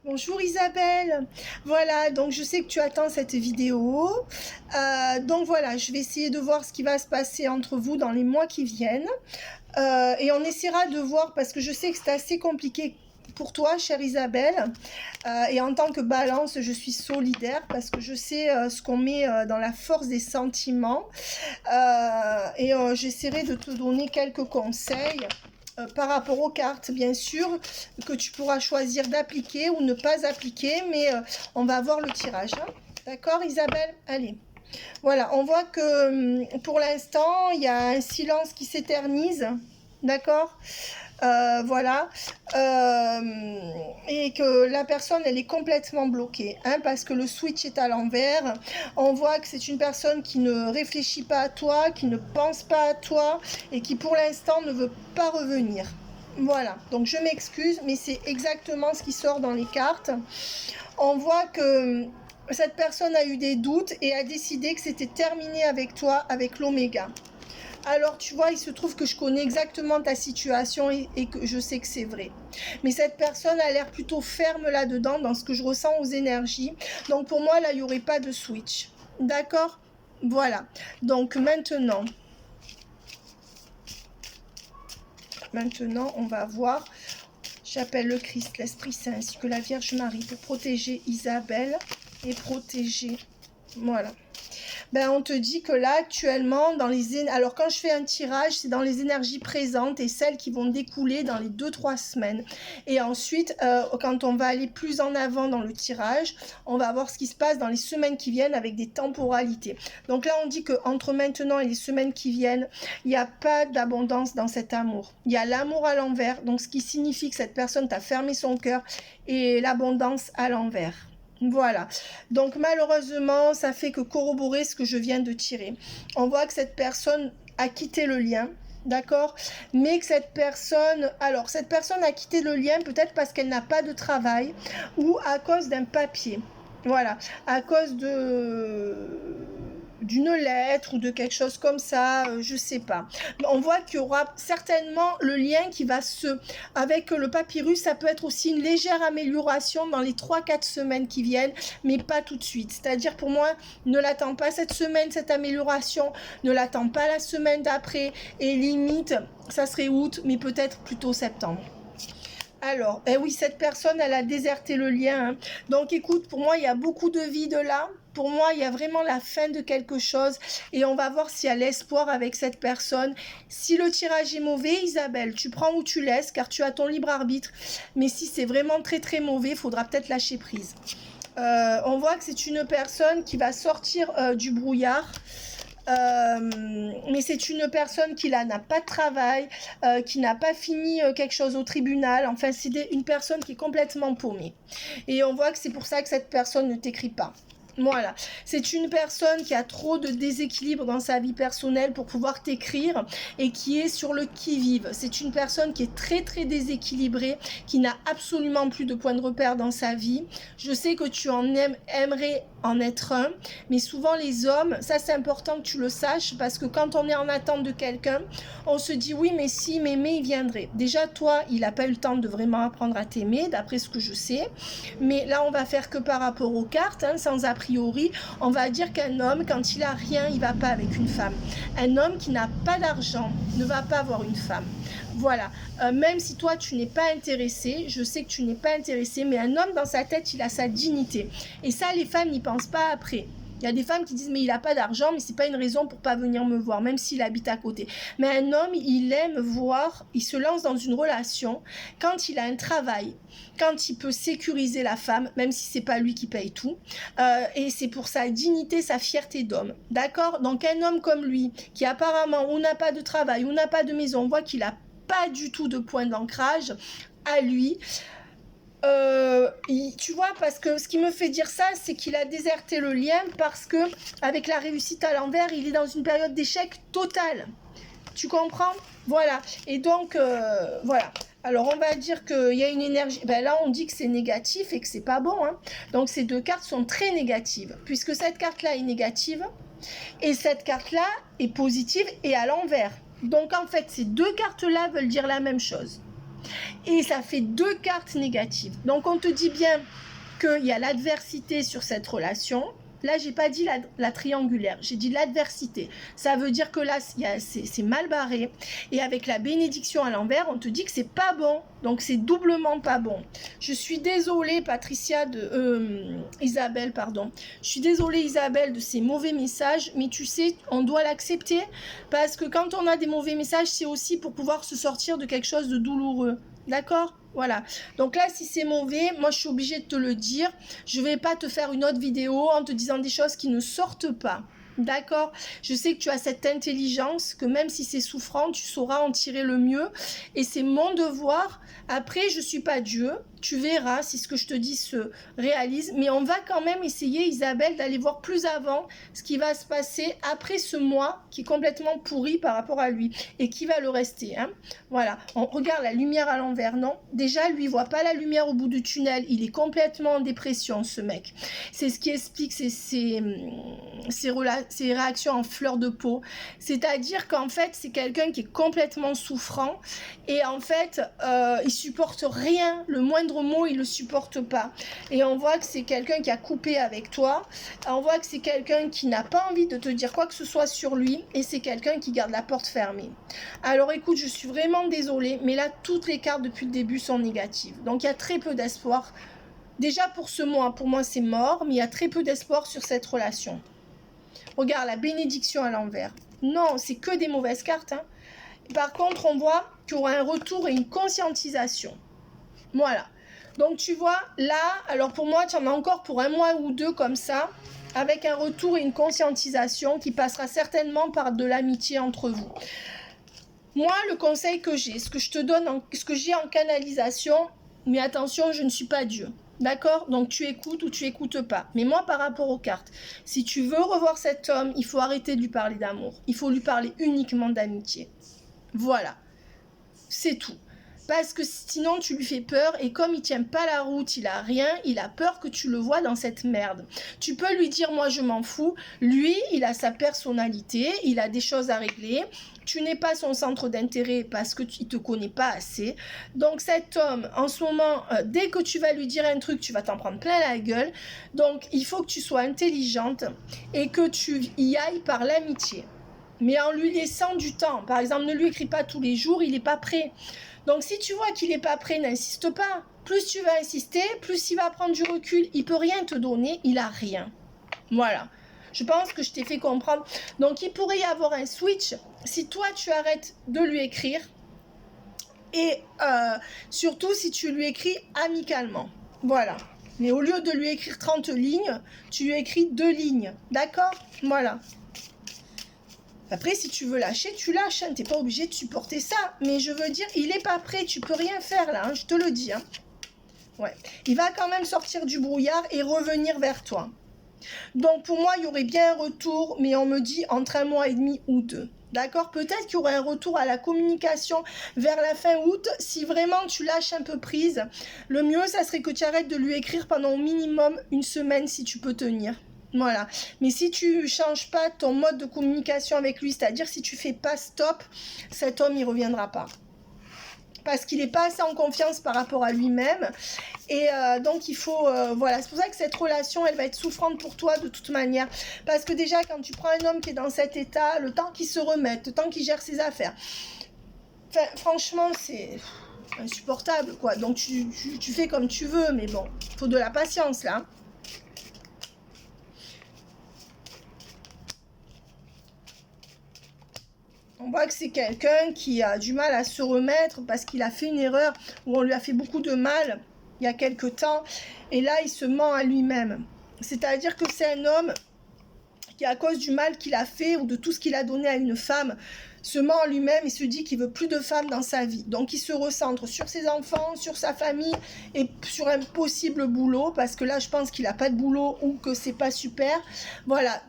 Bonjour Isabelle, voilà, donc je sais que tu attends cette vidéo. Donc voilà, je vais essayer de voir ce qui va se passer entre vous dans les mois qui viennent. Et on essaiera de voir, parce que je sais que c'est assez compliqué pour toi, chère Isabelle. Et en tant que balance, je suis solidaire parce que je sais ce qu'on met dans la force des sentiments. J'essaierai de te donner quelques conseils par rapport aux cartes, bien sûr, que tu pourras choisir d'appliquer ou ne pas appliquer, mais on va voir le tirage. Hein. D'accord, Isabelle? Allez. Voilà, on voit que pour l'instant, il y a un silence qui s'éternise. D'accord, voilà, et que la personne elle est complètement bloquée, hein, parce que le switch est à l'envers. On voit que c'est une personne qui ne réfléchit pas à toi, qui ne pense pas à toi et qui pour l'instant ne veut pas revenir. Voilà, donc je m'excuse, mais c'est exactement ce qui sort dans les cartes. On voit que cette personne a eu des doutes et a décidé que c'était terminé avec toi, avec l'oméga. Alors, tu vois, il se trouve que je connais exactement ta situation et que je sais que c'est vrai. Mais cette personne a l'air plutôt ferme là-dedans, dans ce que je ressens aux énergies. Donc, pour moi, là, il n'y aurait pas de switch. D'accord? Voilà. Donc, maintenant, on va voir. J'appelle le Christ, l'Esprit Saint, ainsi que la Vierge Marie pour protéger Isabelle et protéger... Voilà. Ben, on te dit que là, actuellement, alors quand je fais un tirage, c'est dans les énergies présentes et celles qui vont découler dans les 2-3 semaines. Et ensuite, quand on va aller plus en avant dans le tirage, on va voir ce qui se passe dans les semaines qui viennent avec des temporalités. Donc là, on dit qu'entre maintenant et les semaines qui viennent, il n'y a pas d'abondance dans cet amour. Il y a l'amour à l'envers, donc ce qui signifie que cette personne t'a fermé son cœur, et l'abondance à l'envers. Voilà, donc malheureusement, ça fait que corroborer ce que je viens de tirer. On voit que cette personne a quitté le lien, d'accord? Mais que cette personne a quitté le lien peut-être parce qu'elle n'a pas de travail ou à cause d'un papier. Voilà, à cause d'une lettre ou de quelque chose comme ça, je sais pas. On voit qu'il y aura certainement le lien qui va avec le papyrus, ça peut être aussi une légère amélioration dans les 3-4 semaines qui viennent, mais pas tout de suite. C'est-à-dire pour moi, ne l'attends pas cette semaine, cette amélioration, ne l'attends pas la semaine d'après, et limite, ça serait août, mais peut-être plutôt septembre. Alors, oui, cette personne, elle a déserté le lien. Hein. Donc, écoute, pour moi, il y a beaucoup de vide là. Pour moi, il y a vraiment la fin de quelque chose. Et on va voir s'il y a l'espoir avec cette personne. Si le tirage est mauvais, Isabelle, tu prends ou tu laisses, car tu as ton libre arbitre. Mais si c'est vraiment très, très mauvais, il faudra peut-être lâcher prise. On voit que c'est une personne qui va sortir du brouillard. Mais c'est une personne qui là n'a pas de travail, qui n'a pas fini quelque chose au tribunal. Enfin, c'est une personne qui est complètement paumée. Et on voit que c'est pour ça que cette personne ne t'écrit pas. Voilà, c'est une personne qui a trop de déséquilibre dans sa vie personnelle pour pouvoir t'écrire et qui est sur le qui-vive. C'est une personne qui est très très déséquilibrée, qui n'a absolument plus de point de repère dans sa vie. Je sais que tu aimerais en être un, mais souvent les hommes, ça c'est important que tu le saches, parce que quand on est en attente de quelqu'un, on se dit oui mais si m'aimait il viendrait. Déjà toi, il n'a pas eu le temps de vraiment apprendre à t'aimer, d'après ce que je sais, mais là on va faire que par rapport aux cartes, hein, sans a priori, on va dire qu'un homme, quand il a rien, il va pas avec une femme. Un homme qui n'a pas d'argent ne va pas avoir une femme. Voilà, même si toi tu n'es pas intéressé, je sais que tu n'es pas intéressé, mais un homme dans sa tête, il a sa dignité. Et ça, les femmes n'y pensent pas après. Il y a des femmes qui disent mais il n'a pas d'argent, mais c'est pas une raison pour pas venir me voir, même s'il habite à côté. Mais un homme, il aime voir, il se lance dans une relation quand il a un travail, quand il peut sécuriser la femme, même si c'est pas lui qui paye tout, et c'est pour sa dignité, sa fierté d'homme. D'accord? Donc un homme comme lui, qui apparemment ou n'a pas de travail, ou n'a pas de maison, on voit qu'il a pas du tout de point d'ancrage à lui. Tu vois, parce que ce qui me fait dire ça, c'est qu'il a déserté le lien parce que avec la réussite à l'envers, il est dans une période d'échec total. Tu comprends? Voilà. Et donc, voilà. Alors, on va dire qu'il y a une énergie... Ben là, on dit que c'est négatif et que c'est pas bon. Hein. Donc, ces deux cartes sont très négatives. Puisque cette carte-là est négative et cette carte-là est positive et à l'envers. Donc, en fait, ces deux cartes-là veulent dire la même chose. Et ça fait 2 cartes négatives. Donc on te dit bien qu'il y a l'adversité sur cette relation. Là, j'ai pas dit la triangulaire, j'ai dit l'adversité. Ça veut dire que là, c'est mal barré. Et avec la bénédiction à l'envers, on te dit que c'est pas bon. Donc, c'est doublement pas bon. Je suis désolée, Isabelle, pardon. Je suis désolée, Isabelle, de ces mauvais messages. Mais tu sais, on doit l'accepter. Parce que quand on a des mauvais messages, c'est aussi pour pouvoir se sortir de quelque chose de douloureux. D'accord ? Voilà, donc là si c'est mauvais, moi je suis obligée de te le dire, je vais pas te faire une autre vidéo en te disant des choses qui ne sortent pas, d'accord? Je sais que tu as cette intelligence, que même si c'est souffrant, tu sauras en tirer le mieux, et c'est mon devoir. Après, je suis pas Dieu, tu verras si ce que je te dis se réalise, mais on va quand même essayer, Isabelle, d'aller voir plus avant ce qui va se passer après ce mois qui est complètement pourri par rapport à lui, et qui va le rester, hein. Voilà, on regarde la lumière à l'envers, non? Déjà, lui, il voit pas la lumière au bout du tunnel, il est complètement en dépression, ce mec. C'est ce qui explique ses réactions en fleur de peau. C'est-à-dire qu'en fait, c'est quelqu'un qui est complètement souffrant, et en fait, il supporte rien, le moindre mot, il le supporte pas. Et on voit que c'est quelqu'un qui a coupé avec toi, on voit que c'est quelqu'un qui n'a pas envie de te dire quoi que ce soit sur lui, et c'est quelqu'un qui garde la porte fermée. Alors écoute, je suis vraiment désolée, mais là, toutes les cartes depuis le début sont négatives. Donc il y a très peu d'espoir. Déjà pour ce mois, pour moi c'est mort, mais il y a très peu d'espoir sur cette relation. Regarde, la bénédiction à l'envers. Non, c'est que des mauvaises cartes, hein. Par contre, on voit qu'il y aura un retour et une conscientisation. Voilà. Donc tu vois, là, alors pour moi, tu en as encore pour 1 mois ou 2 comme ça, avec un retour et une conscientisation qui passera certainement par de l'amitié entre vous. Moi, le conseil que j'ai, ce que je te donne, ce que j'ai en canalisation, mais attention, je ne suis pas Dieu. D'accord? Donc tu écoutes ou tu écoutes pas. Mais moi, par rapport aux cartes, si tu veux revoir cet homme, il faut arrêter de lui parler d'amour. Il faut lui parler uniquement d'amitié. Voilà. C'est tout. Parce que sinon tu lui fais peur, et comme il tient pas la route, il a rien, il a peur que tu le vois dans cette merde. Tu peux lui dire moi je m'en fous, lui il a sa personnalité, il a des choses à régler, tu n'es pas son centre d'intérêt parce que tu ne te connais pas assez. Donc cet homme en ce moment, dès que tu vas lui dire un truc, tu vas t'en prendre plein la gueule. Donc il faut que tu sois intelligente et que tu y ailles par l'amitié. Mais en lui laissant du temps. Par exemple, ne lui écris pas tous les jours, il n'est pas prêt. Donc si tu vois qu'il n'est pas prêt, n'insiste pas. Plus tu vas insister, plus il va prendre du recul. Il ne peut rien te donner, il n'a rien. Voilà. Je pense que je t'ai fait comprendre. Donc il pourrait y avoir un switch si toi tu arrêtes de lui écrire. Et surtout si tu lui écris amicalement. Voilà. Mais au lieu de lui écrire 30 lignes, tu lui écris 2 lignes. D'accord? Voilà. Après, si tu veux lâcher, tu lâches. Hein. Tu n'es pas obligé de supporter ça. Mais je veux dire, il n'est pas prêt. Tu peux rien faire là. Hein. Je te le dis. Hein. Ouais. Il va quand même sortir du brouillard et revenir vers toi. Donc, pour moi, il y aurait bien un retour. Mais on me dit entre 1 mois et demi ou 2. D'accord? Peut-être qu'il y aurait un retour à la communication vers la fin août. Si vraiment tu lâches un peu prise, le mieux, ça serait que tu arrêtes de lui écrire pendant au minimum 1 semaine si tu peux tenir. Voilà, mais si tu changes pas ton mode de communication avec lui, c'est-à-dire si tu fais pas stop, cet homme il reviendra pas. Parce qu'il n'est pas assez en confiance par rapport à lui-même. Et donc il faut, voilà, c'est pour ça que cette relation, elle va être souffrante pour toi de toute manière. Parce que déjà, quand tu prends un homme qui est dans cet état, le temps qu'il se remette, le temps qu'il gère ses affaires, enfin, franchement, c'est insupportable, quoi. Donc tu fais comme tu veux, mais bon, il faut de la patience, là. On voit que c'est quelqu'un qui a du mal à se remettre parce qu'il a fait une erreur où on lui a fait beaucoup de mal il y a quelque temps. Et là, il se ment à lui-même. C'est-à-dire que c'est un homme qui, à cause du mal qu'il a fait ou de tout ce qu'il a donné à une femme, se ment en lui-même et se dit qu'il veut plus de femmes dans sa vie. Donc il se recentre sur ses enfants, sur sa famille et sur un possible boulot, parce que là je pense qu'il n'a pas de boulot ou que c'est pas super. Voilà,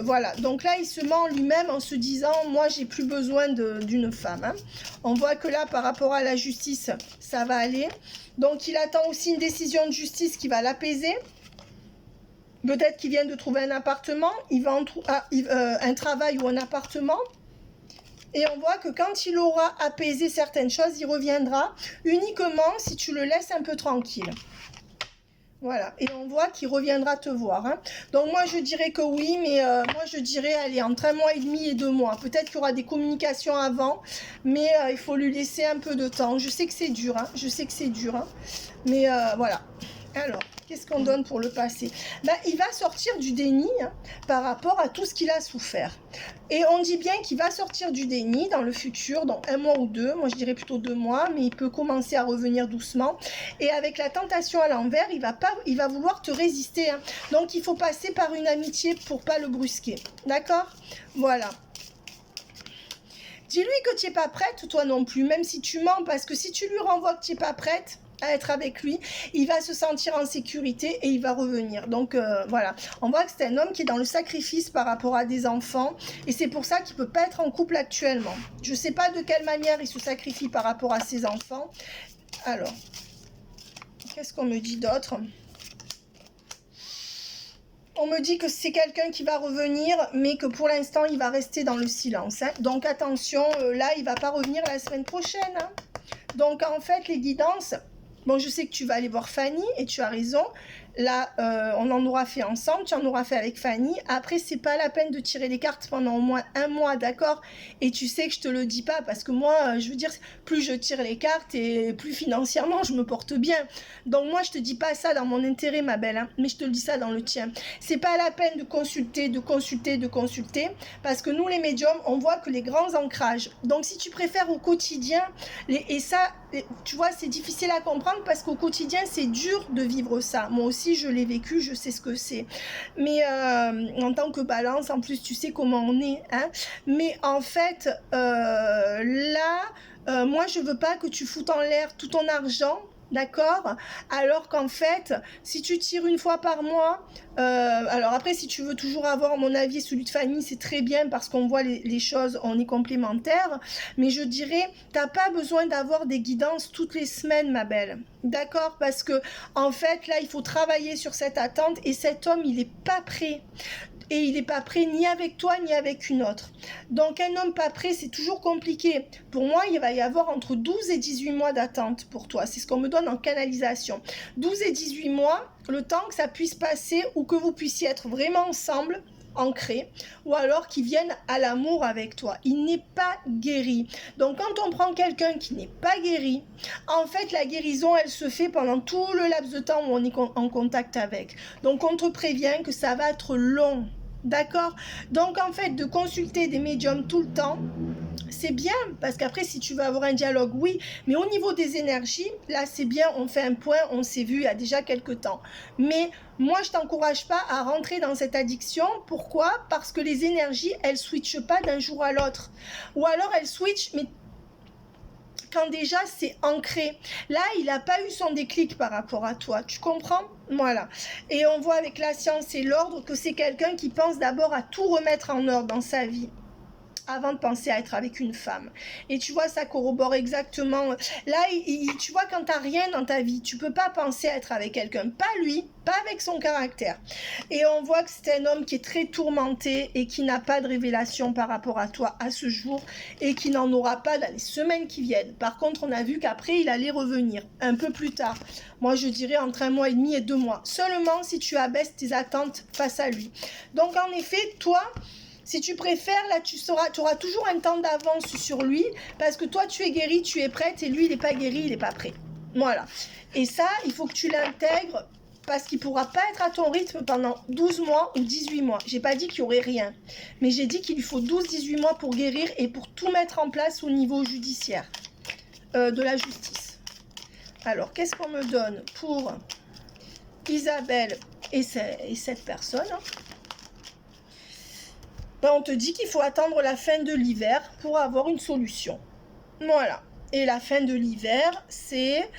voilà. Donc là il se ment en lui-même en se disant moi j'ai plus besoin d'une femme. Hein. On voit que là par rapport à la justice ça va aller. Donc il attend aussi une décision de justice qui va l'apaiser. Peut-être qu'il vient de trouver un appartement, il va un travail ou un appartement. Et on voit que quand il aura apaisé certaines choses, il reviendra uniquement si tu le laisses un peu tranquille. Voilà, et on voit qu'il reviendra te voir. Hein. Donc moi je dirais que oui, mais moi je dirais, allez, entre 1 mois et demi et 2 mois. Peut-être qu'il y aura des communications avant, mais il faut lui laisser un peu de temps. Je sais que c'est dur, hein. Je sais que c'est dur, hein. Mais voilà. Alors, qu'est-ce qu'on donne pour le passé? Ben, il va sortir du déni hein, par rapport à tout ce qu'il a souffert. Et on dit bien qu'il va sortir du déni dans le futur, dans 1 mois ou 2. Moi, je dirais plutôt 2 mois, mais il peut commencer à revenir doucement. Et avec la tentation à l'envers, il va vouloir te résister. Hein. Donc, il faut passer par une amitié pour pas le brusquer. D'accord? Voilà. Dis-lui que tu n'es pas prête, toi non plus, même si tu mens, parce que si tu lui renvoies que tu n'es pas prête à être avec lui, il va se sentir en sécurité et il va revenir. Donc voilà, on voit que c'est un homme qui est dans le sacrifice par rapport à des enfants et c'est pour ça qu'il ne peut pas être en couple actuellement. Je ne sais pas de quelle manière il se sacrifie par rapport à ses enfants. Alors, qu'est-ce qu'on me dit d'autre ? On me dit que c'est quelqu'un qui va revenir, mais que pour l'instant, il va rester dans le silence. Hein. Donc attention, là, il ne va pas revenir la semaine prochaine. Hein. Donc en fait, les guidances... Bon, je sais que tu vas aller voir Fanny et tu as raison. Là, on en aura fait ensemble, tu en auras fait avec Fanny. Après, c'est pas la peine de tirer les cartes pendant au moins 1 mois, d'accord? Et tu sais que je te le dis pas parce que moi, je veux dire, plus je tire les cartes et plus financièrement je me porte bien. Donc moi, je te dis pas ça dans mon intérêt, ma belle, hein, mais je te le dis ça dans le tien. C'est pas la peine de consulter, parce que nous, les médiums, on voit que les grands ancrages. Donc si tu préfères au quotidien, et ça, tu vois, c'est difficile à comprendre parce qu'au quotidien, c'est dur de vivre ça. Moi aussi, je l'ai vécu, je sais ce que c'est. Mais en tant que balance, en plus, tu sais comment on est. Hein. Mais en fait, là, moi, je veux pas que tu foutes en l'air tout ton argent. D'accord? Alors qu'en fait, si tu tires une fois par mois, alors après, si tu veux toujours avoir mon avis, celui de Fanny, c'est très bien parce qu'on voit les choses, on est complémentaires. Mais je dirais, t'as pas besoin d'avoir des guidances toutes les semaines, ma belle. D'accord? Parce que en fait, là, il faut travailler sur cette attente et cet homme, il n'est pas prêt. Et il n'est pas prêt ni avec toi ni avec une autre. Donc un homme pas prêt, c'est toujours compliqué. Pour moi, il va y avoir entre 12 et 18 mois d'attente pour toi. C'est ce qu'on me donne en canalisation. 12 et 18 mois, le temps que ça puisse passer ou que vous puissiez être vraiment ensemble, ancré, ou alors qu'il vienne à l'amour avec toi. Il n'est pas guéri. Donc quand on prend quelqu'un qui n'est pas guéri, en fait la guérison elle se fait pendant tout le laps de temps où on est en contact avec. Donc on te prévient que ça va être long. D'accord? Donc en fait de consulter des médiums tout le temps, c'est bien, parce qu'après, si tu veux avoir un dialogue, oui, mais au niveau des énergies, là, c'est bien, on fait un point, on s'est vu il y a déjà quelques temps. Mais moi, je t'encourage pas à rentrer dans cette addiction. Pourquoi? Parce que les énergies, elles switchent pas d'un jour à l'autre. Ou alors, elles switchent, mais quand déjà, c'est ancré. Là, il n'a pas eu son déclic par rapport à toi. Tu comprends? Voilà. Et on voit avec la science et l'ordre que c'est quelqu'un qui pense d'abord à tout remettre en ordre dans sa vie avant de penser à être avec une femme. Et tu vois, ça corrobore exactement. Là, tu vois, quand tu n'as rien dans ta vie, tu peux pas penser à être avec quelqu'un. Pas lui, pas avec son caractère. Et on voit que c'est un homme qui est très tourmenté et qui n'a pas de révélation par rapport à toi à ce jour et qui n'en aura pas dans les semaines qui viennent. Par contre, on a vu qu'après, il allait revenir un peu plus tard. Moi, je dirais entre 1 mois et demi et 2 mois. Seulement si tu abaisses tes attentes face à lui. Donc, en effet, toi... Si tu préfères, là, tu auras toujours un temps d'avance sur lui parce que toi, tu es guérie, tu es prête et lui, il n'est pas guéri, il n'est pas prêt. Voilà. Et ça, il faut que tu l'intègres parce qu'il ne pourra pas être à ton rythme pendant 12 mois ou 18 mois. Je n'ai pas dit qu'il n'y aurait rien, mais j'ai dit qu'il lui faut 12-18 mois pour guérir et pour tout mettre en place au niveau judiciaire, de la justice. Alors, qu'est-ce qu'on me donne pour Isabelle et cette personne ? Ben, on te dit qu'il faut attendre la fin de l'hiver pour avoir une solution. Voilà. Et la fin de l'hiver, c'est...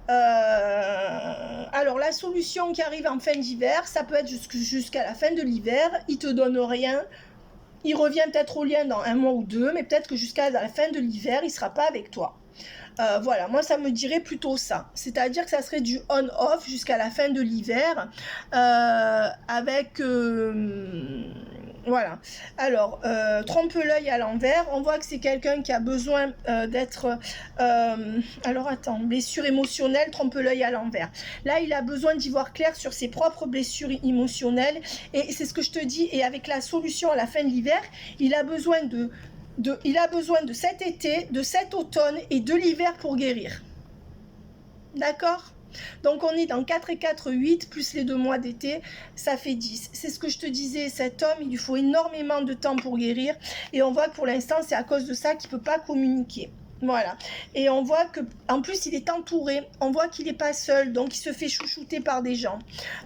Alors, la solution qui arrive en fin d'hiver, ça peut être jusqu'à la fin de l'hiver. Il te donne rien. Il revient peut-être au lien dans 1 mois ou 2, mais peut-être que jusqu'à la fin de l'hiver, il ne sera pas avec toi. Voilà, moi ça me dirait plutôt ça. C'est-à-dire que ça serait du on-off jusqu'à la fin de l'hiver avec... Voilà. Alors, trompe l'œil à l'envers. On voit que c'est quelqu'un qui a besoin d'être... alors, attends. Blessure émotionnelle, trompe l'œil à l'envers. Là, il a besoin d'y voir clair sur ses propres blessures émotionnelles. Et c'est ce que je te dis. Et avec la solution à la fin de l'hiver, il a besoin il a besoin de cet été, de cet automne et de l'hiver pour guérir. D'accord ? Donc on est dans 4 et 4, 8, plus les 2 mois d'été, ça fait 10. C'est ce que je te disais, cet homme, il lui faut énormément de temps pour guérir. Et on voit que pour l'instant, c'est à cause de ça qu'il ne peut pas communiquer. Voilà. Et on voit que, en plus, il est entouré. On voit qu'il n'est pas seul, donc il se fait chouchouter par des gens.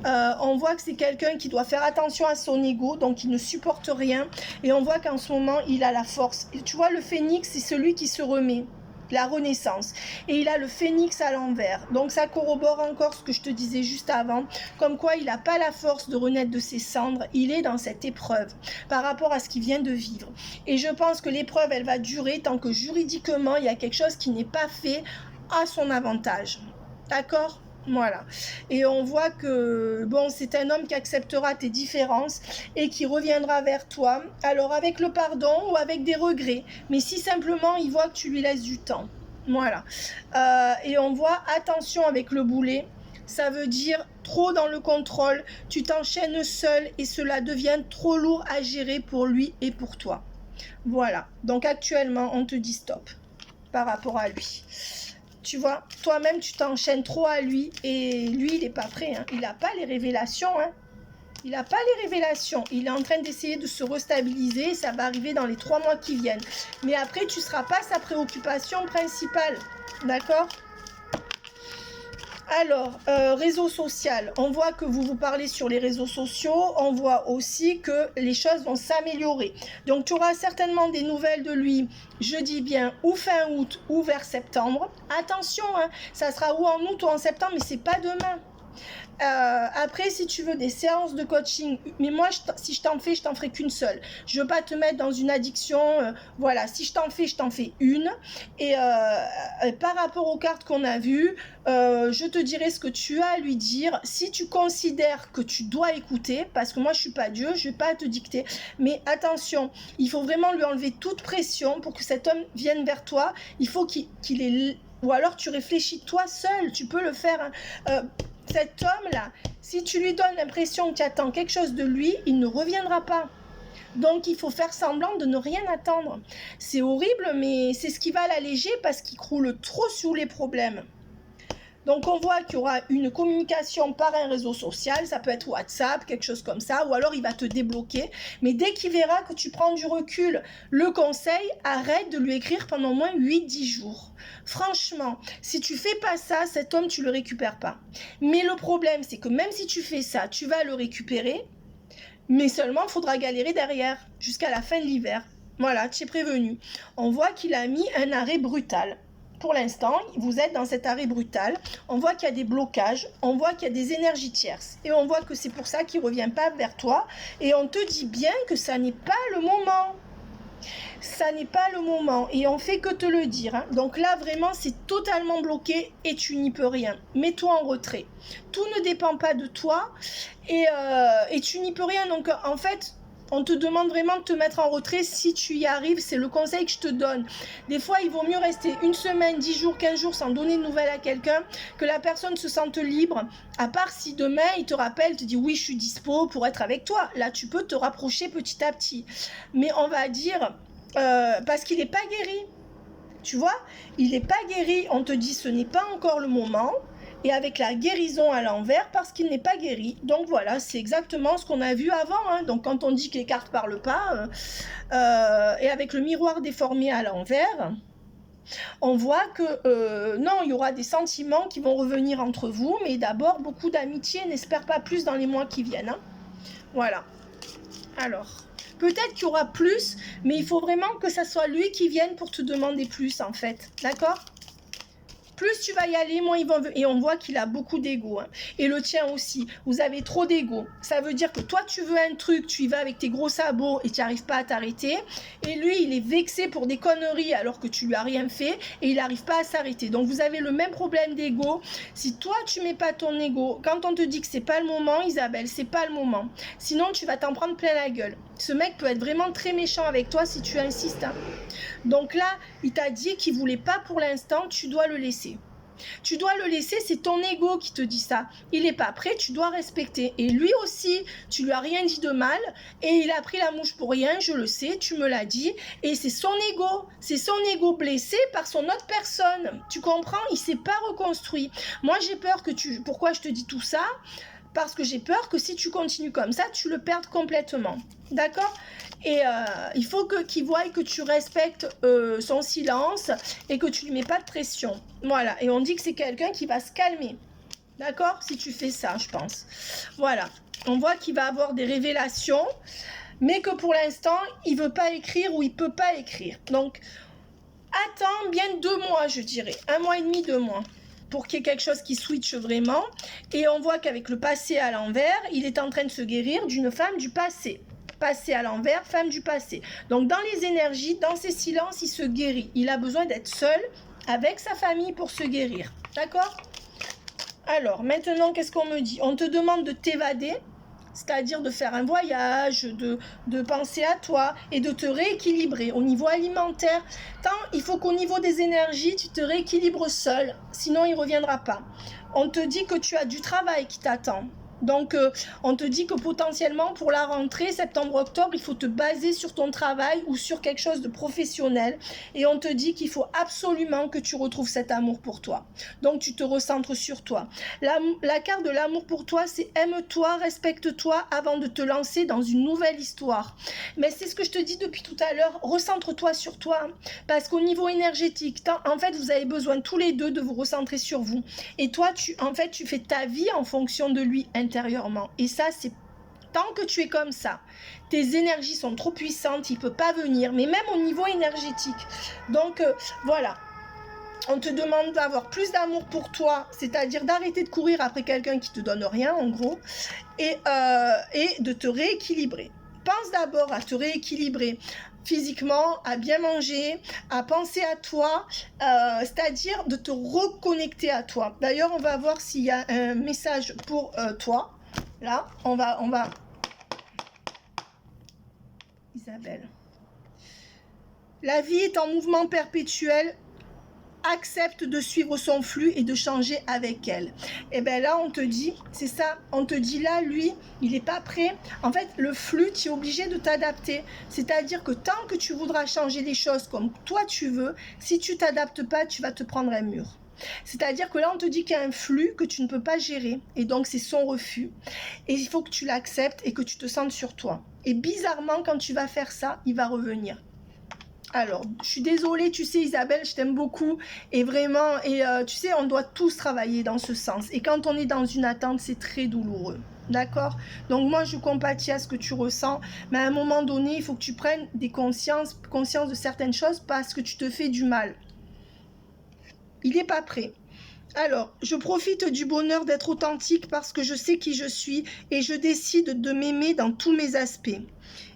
On voit que c'est quelqu'un qui doit faire attention à son ego, donc il ne supporte rien. Et on voit qu'en ce moment, il a la force. Et tu vois, le phénix, c'est celui qui se remet. La renaissance. Et il a le phénix à l'envers. Donc ça corrobore encore ce que je te disais juste avant, comme quoi il n'a pas la force de renaître de ses cendres. Il est dans cette épreuve par rapport à ce qu'il vient de vivre. Et je pense que l'épreuve, elle va durer tant que juridiquement, il y a quelque chose qui n'est pas fait à son avantage. D'accord ? Voilà. Et on voit que, bon, c'est un homme qui acceptera tes différences et qui reviendra vers toi, alors avec le pardon ou avec des regrets. Mais si simplement il voit que tu lui laisses du temps. Voilà. Et on voit, attention avec le boulet, ça veut dire trop dans le contrôle, tu t'enchaînes seul et cela devient trop lourd à gérer pour lui et pour toi. Voilà. Donc actuellement, on te dit stop par rapport à lui. Tu vois, toi-même, tu t'enchaînes trop à lui et lui, il n'est pas prêt. Hein. Il n'a pas les révélations. Hein. Il n'a pas les révélations. Il est en train d'essayer de se restabiliser. Ça va arriver dans les 3 mois qui viennent. Mais après, tu ne seras pas sa préoccupation principale. D'accord ? Alors, réseau social, on voit que vous vous parlez sur les réseaux sociaux, on voit aussi que les choses vont s'améliorer. Donc, tu auras certainement des nouvelles de lui, je dis bien, ou fin août ou vers septembre. Attention, hein, ça sera ou en août ou en septembre, mais c'est pas demain. Après, si tu veux des séances de coaching, mais moi, si je t'en ferai qu'une seule. Je veux pas te mettre dans une addiction. Voilà, si je t'en fais une. Et par rapport aux cartes qu'on a vues, je te dirai ce que tu as à lui dire. Si tu considères que tu dois écouter, parce que moi, je suis pas Dieu, je vais pas te dicter. Mais attention, il faut vraiment lui enlever toute pression pour que cet homme vienne vers toi. Il faut qu'il ait... Ou alors, tu réfléchis toi seul. Tu peux le faire... Hein. Cet homme-là, si tu lui donnes l'impression que tu attends quelque chose de lui, il ne reviendra pas. Donc, il faut faire semblant de ne rien attendre. C'est horrible, mais c'est ce qui va l'alléger parce qu'il croule trop sous les problèmes. Donc, on voit qu'il y aura une communication par un réseau social, ça peut être WhatsApp, quelque chose comme ça, ou alors il va te débloquer. Mais dès qu'il verra que tu prends du recul, le conseil, arrête de lui écrire pendant au moins 8-10 jours. Franchement, si tu fais pas ça, cet homme, tu le récupères pas. Mais le problème, c'est que même si tu fais ça, tu vas le récupérer, mais seulement il faudra galérer derrière, jusqu'à la fin de l'hiver. Voilà, tu es prévenu. On voit qu'il a mis un arrêt brutal. Pour l'instant, vous êtes dans cet arrêt brutal. On voit qu'il y a des blocages, on voit qu'il y a des énergies tierces. Et on voit que c'est pour ça qu'il ne revient pas vers toi. Et on te dit bien que ça n'est pas le moment. Ça n'est pas le moment. Et on fait que te le dire. Hein. Donc là, vraiment, c'est totalement bloqué et tu n'y peux rien. Mets-toi en retrait. Tout ne dépend pas de toi et tu n'y peux rien. Donc en fait... On te demande vraiment de te mettre en retrait si tu y arrives, c'est le conseil que je te donne. Des fois, il vaut mieux rester 1 semaine, 10 jours, 15 jours sans donner de nouvelles à quelqu'un, que la personne se sente libre, à part si demain, il te rappelle, te dit oui, je suis dispo pour être avec toi. Là, tu peux te rapprocher petit à petit. Mais on va dire, parce qu'il n'est pas guéri. Tu vois, il n'est pas guéri, on te dit ce n'est pas encore le moment. Et avec la guérison à l'envers parce qu'il n'est pas guéri. Donc voilà, c'est exactement ce qu'on a vu avant. Hein. Donc quand on dit que les cartes parlent pas, et avec le miroir déformé à l'envers, on voit que non, il y aura des sentiments qui vont revenir entre vous, mais d'abord beaucoup d'amitié, n'espère pas plus dans les mois qui viennent. Hein. Voilà. Alors, peut-être qu'il y aura plus, mais il faut vraiment que ça soit lui qui vienne pour te demander plus en fait. D'accord ? Plus tu vas y aller, moins ils vont... Et on voit qu'il a beaucoup d'ego. Hein. Et le tien aussi. Vous avez trop d'ego. Ça veut dire que toi, tu veux un truc, tu y vas avec tes gros sabots et tu n'arrives pas à t'arrêter. Et lui, il est vexé pour des conneries alors que tu lui as rien fait et il n'arrive pas à s'arrêter. Donc, vous avez le même problème d'ego. Si toi, tu mets pas ton ego, quand on te dit que c'est pas le moment, Isabelle, c'est pas le moment. Sinon, tu vas t'en prendre plein la gueule. Ce mec peut être vraiment très méchant avec toi si tu insistes. Hein. Donc là, il t'a dit qu'il voulait pas pour l'instant, tu dois le laisser. Tu dois le laisser, c'est ton ego qui te dit ça. Il n'est pas prêt, tu dois respecter. Et lui aussi, tu lui as rien dit de mal et il a pris la mouche pour rien, je le sais, tu me l'as dit. Et c'est son ego blessé par son autre personne. Tu comprends? Il s'est pas reconstruit. Moi, j'ai peur que tu... Pourquoi je te dis tout ça? Parce que j'ai peur que si tu continues comme ça, tu le perdes complètement. D'accord? Et il faut qu'il voie que tu respectes son silence et que tu lui mets pas de pression. Voilà. Et on dit que c'est quelqu'un qui va se calmer. D'accord? Si tu fais ça, je pense. Voilà. On voit qu'il va avoir des révélations, mais que pour l'instant, il veut pas écrire ou il peut pas écrire. Donc, attends bien 2 mois, je dirais. 1 mois et demi, 2 mois. Pour qu'il y ait quelque chose qui switche vraiment. Et on voit qu'avec le passé à l'envers, il est en train de se guérir d'une femme du passé. Passé à l'envers, femme du passé. Donc dans les énergies, dans ses silences, il se guérit. Il a besoin d'être seul avec sa famille pour se guérir. D'accord? Alors, maintenant, qu'est-ce qu'on me dit? On te demande de t'évader, c'est-à-dire de faire un voyage, de penser à toi et de te rééquilibrer au niveau alimentaire. Il faut qu'au niveau des énergies, tu te rééquilibres seul, sinon il ne reviendra pas. On te dit que tu as du travail qui t'attend. Donc, on te dit que potentiellement, pour la rentrée, septembre-octobre, il faut te baser sur ton travail ou sur quelque chose de professionnel. Et on te dit qu'il faut absolument que tu retrouves cet amour pour toi. Donc, tu te recentres sur toi. La carte de l'amour pour toi, c'est aime-toi, respecte-toi avant de te lancer dans une nouvelle histoire. Mais c'est ce que je te dis depuis tout à l'heure, recentre-toi sur toi. Parce qu'au niveau énergétique, en fait, vous avez besoin tous les deux de vous recentrer sur vous. Et toi, tu fais ta vie en fonction de lui intérieurement. Et ça, c'est tant que tu es comme ça, tes énergies sont trop puissantes, il ne peut pas venir, mais même au niveau énergétique. Donc, voilà. On te demande d'avoir plus d'amour pour toi, c'est-à-dire d'arrêter de courir après quelqu'un qui te donne rien, en gros, et de te rééquilibrer. Pense d'abord à te rééquilibrer physiquement, à bien manger, à penser à toi, c'est-à-dire de te reconnecter à toi. D'ailleurs, on va voir s'il y a un message pour toi. Là, on va... Isabelle. La vie est en mouvement perpétuel. Accepte de suivre son flux et de changer avec elle. Et bien là, on te dit, c'est ça, on te dit là, lui, il n'est pas prêt. En fait, le flux, tu es obligé de t'adapter. C'est-à-dire que tant que tu voudras changer les choses comme toi tu veux, si tu t'adaptes pas, tu vas te prendre un mur. C'est-à-dire que là, on te dit qu'il y a un flux que tu ne peux pas gérer. Et donc, c'est son refus. Et il faut que tu l'acceptes et que tu te sentes sur toi. Et bizarrement, quand tu vas faire ça, il va revenir. Alors, je suis désolée, tu sais Isabelle, je t'aime beaucoup et vraiment, tu sais, on doit tous travailler dans ce sens. Et quand on est dans une attente, c'est très douloureux, d'accord? Donc moi, je compatis à ce que tu ressens, mais à un moment donné, il faut que tu prennes conscience de certaines choses parce que tu te fais du mal. Il n'est pas prêt. Alors, je profite du bonheur d'être authentique parce que je sais qui je suis et je décide de m'aimer dans tous mes aspects.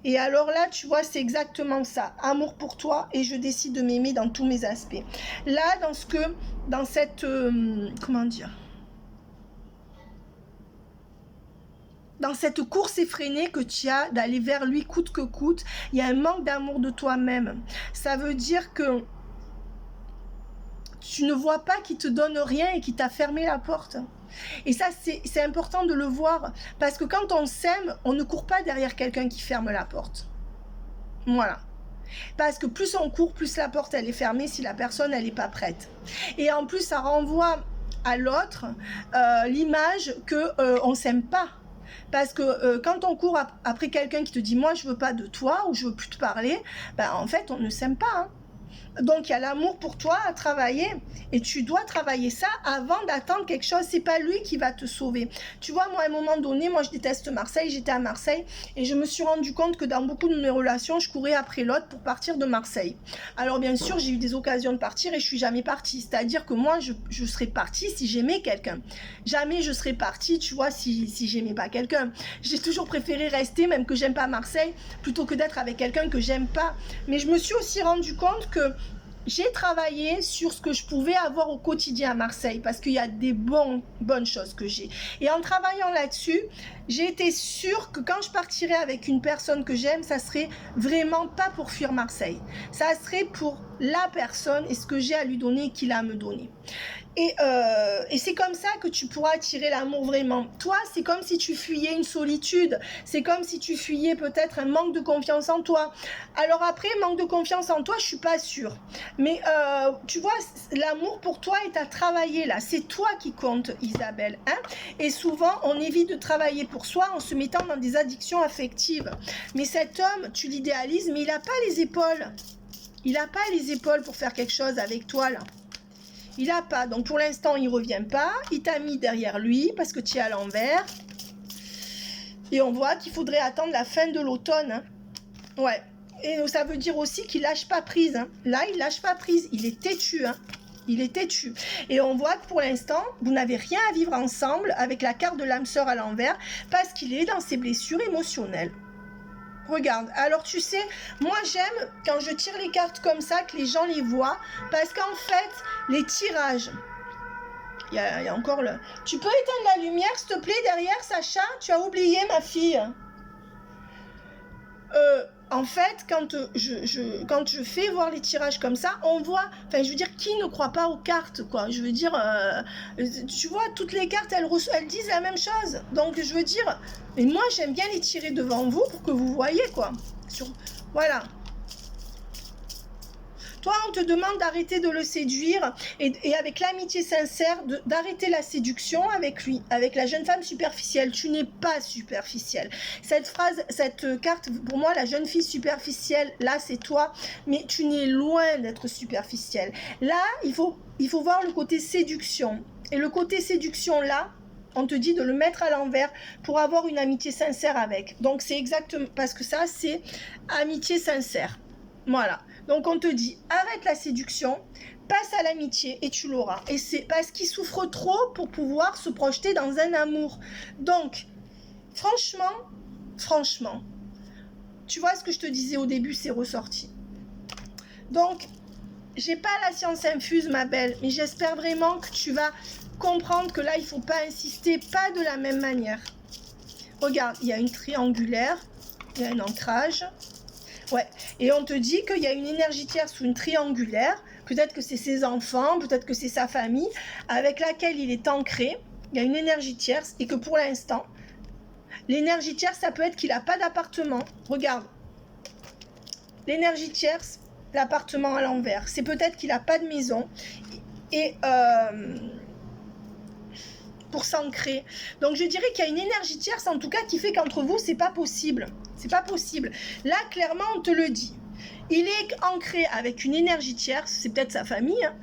Et alors là, tu vois, c'est exactement ça. Amour pour toi et je décide de m'aimer dans tous mes aspects. Là, dans cette... comment dire ? Dans cette course effrénée que tu as d'aller vers lui coûte que coûte, il y a un manque d'amour de toi-même. Ça veut dire que tu ne vois pas qu'il te donne rien et qu'il t'a fermé la porte. Et ça, c'est important de le voir. Parce que quand on s'aime, on ne court pas derrière quelqu'un qui ferme la porte. Voilà. Parce que plus on court, plus la porte, elle est fermée si la personne, elle n'est pas prête. Et en plus, ça renvoie à l'autre l'image qu'on ne s'aime pas. Parce que quand on court après quelqu'un qui te dit « moi, je ne veux pas de toi » ou « je ne veux plus te parler », ben, en fait, on ne s'aime pas, hein. Donc, il y a l'amour pour toi à travailler et tu dois travailler ça avant d'attendre quelque chose. C'est pas lui qui va te sauver. Tu vois, moi, à un moment donné, moi, je déteste Marseille. J'étais à Marseille et je me suis rendu compte que dans beaucoup de mes relations, je courais après l'autre pour partir de Marseille. Alors, bien sûr, j'ai eu des occasions de partir et je suis jamais partie. C'est-à-dire que moi, je serais partie si j'aimais quelqu'un. Jamais je serais partie, tu vois, si j'aimais pas quelqu'un. J'ai toujours préféré rester, même que j'aime pas Marseille, plutôt que d'être avec quelqu'un que j'aime pas. Mais je me suis aussi rendu compte que j'ai travaillé sur ce que je pouvais avoir au quotidien à Marseille parce qu'il y a des bonnes choses que j'ai. Et en travaillant là-dessus, j'ai été sûre que quand je partirais avec une personne que j'aime, ça serait vraiment pas pour fuir Marseille. Ça serait pour la personne et ce que j'ai à lui donner et qu'il a à me donner. Et c'est comme ça que tu pourras attirer l'amour vraiment. Toi, c'est comme si tu fuyais une solitude. C'est comme si tu fuyais peut-être un manque de confiance en toi. Alors après, manque de confiance en toi, je suis pas sûre. Mais tu vois, l'amour pour toi est à travailler là. C'est toi qui compte, Isabelle. Hein? Et souvent, on évite de travailler pour soi en se mettant dans des addictions affectives. Mais cet homme, tu l'idéalises, mais il n'a pas les épaules. Il n'a pas les épaules pour faire quelque chose avec toi là. Il n'a pas, donc pour l'instant il ne revient pas, il t'a mis derrière lui parce que tu es à l'envers. Et on voit qu'il faudrait attendre la fin de l'automne. Hein. Ouais, et ça veut dire aussi qu'il lâche pas prise. Hein. Là, il lâche pas prise, il est têtu. Hein. Il est têtu. Et on voit que pour l'instant, vous n'avez rien à vivre ensemble avec la carte de l'âme sœur à l'envers parce qu'il est dans ses blessures émotionnelles. Regarde, alors tu sais, moi j'aime quand je tire les cartes comme ça, que les gens les voient, parce qu'en fait, les tirages, il y a encore le... Tu peux éteindre la lumière, s'il te plaît, derrière, Sacha? Tu as oublié, ma fille. En fait, quand je fais voir les tirages comme ça, on voit, enfin je veux dire, qui ne croit pas aux cartes, quoi. Je veux dire, tu vois, toutes les cartes, elles disent la même chose. Donc je veux dire, mais moi j'aime bien les tirer devant vous pour que vous voyez, quoi. Voilà. Toi, on te demande d'arrêter de le séduire et avec l'amitié sincère, d'arrêter la séduction avec lui, avec la jeune femme superficielle. Tu n'es pas superficielle. Cette carte, pour moi, la jeune fille superficielle, là, c'est toi, mais tu n'es loin d'être superficielle. Là, il faut voir le côté séduction. Et le côté séduction, là, on te dit de le mettre à l'envers pour avoir une amitié sincère avec. Donc, c'est exactement, parce que ça, c'est amitié sincère. Voilà. Donc on te dit, arrête la séduction, passe à l'amitié et tu l'auras. Et c'est parce qu'il souffre trop pour pouvoir se projeter dans un amour. Donc, franchement, tu vois ce que je te disais au début, c'est ressorti. Donc, j'ai pas la science infuse, ma belle, mais j'espère vraiment que tu vas comprendre que là, il faut pas insister, pas de la même manière. Regarde, il y a une triangulaire, il y a un ancrage. Ouais, et on te dit qu'il y a une énergie tierce ou une triangulaire, peut-être que c'est ses enfants, peut-être que c'est sa famille, avec laquelle il est ancré, il y a une énergie tierce, et que pour l'instant, l'énergie tierce, ça peut être qu'il n'a pas d'appartement. Regarde, l'énergie tierce, l'appartement à l'envers, c'est peut-être qu'il n'a pas de maison, et pour s'ancrer. Donc je dirais qu'il y a une énergie tierce, en tout cas, qui fait qu'entre vous, c'est pas possible. C'est pas possible. Là, clairement, on te le dit. Il est ancré avec une énergie tierce, c'est peut-être sa famille, hein,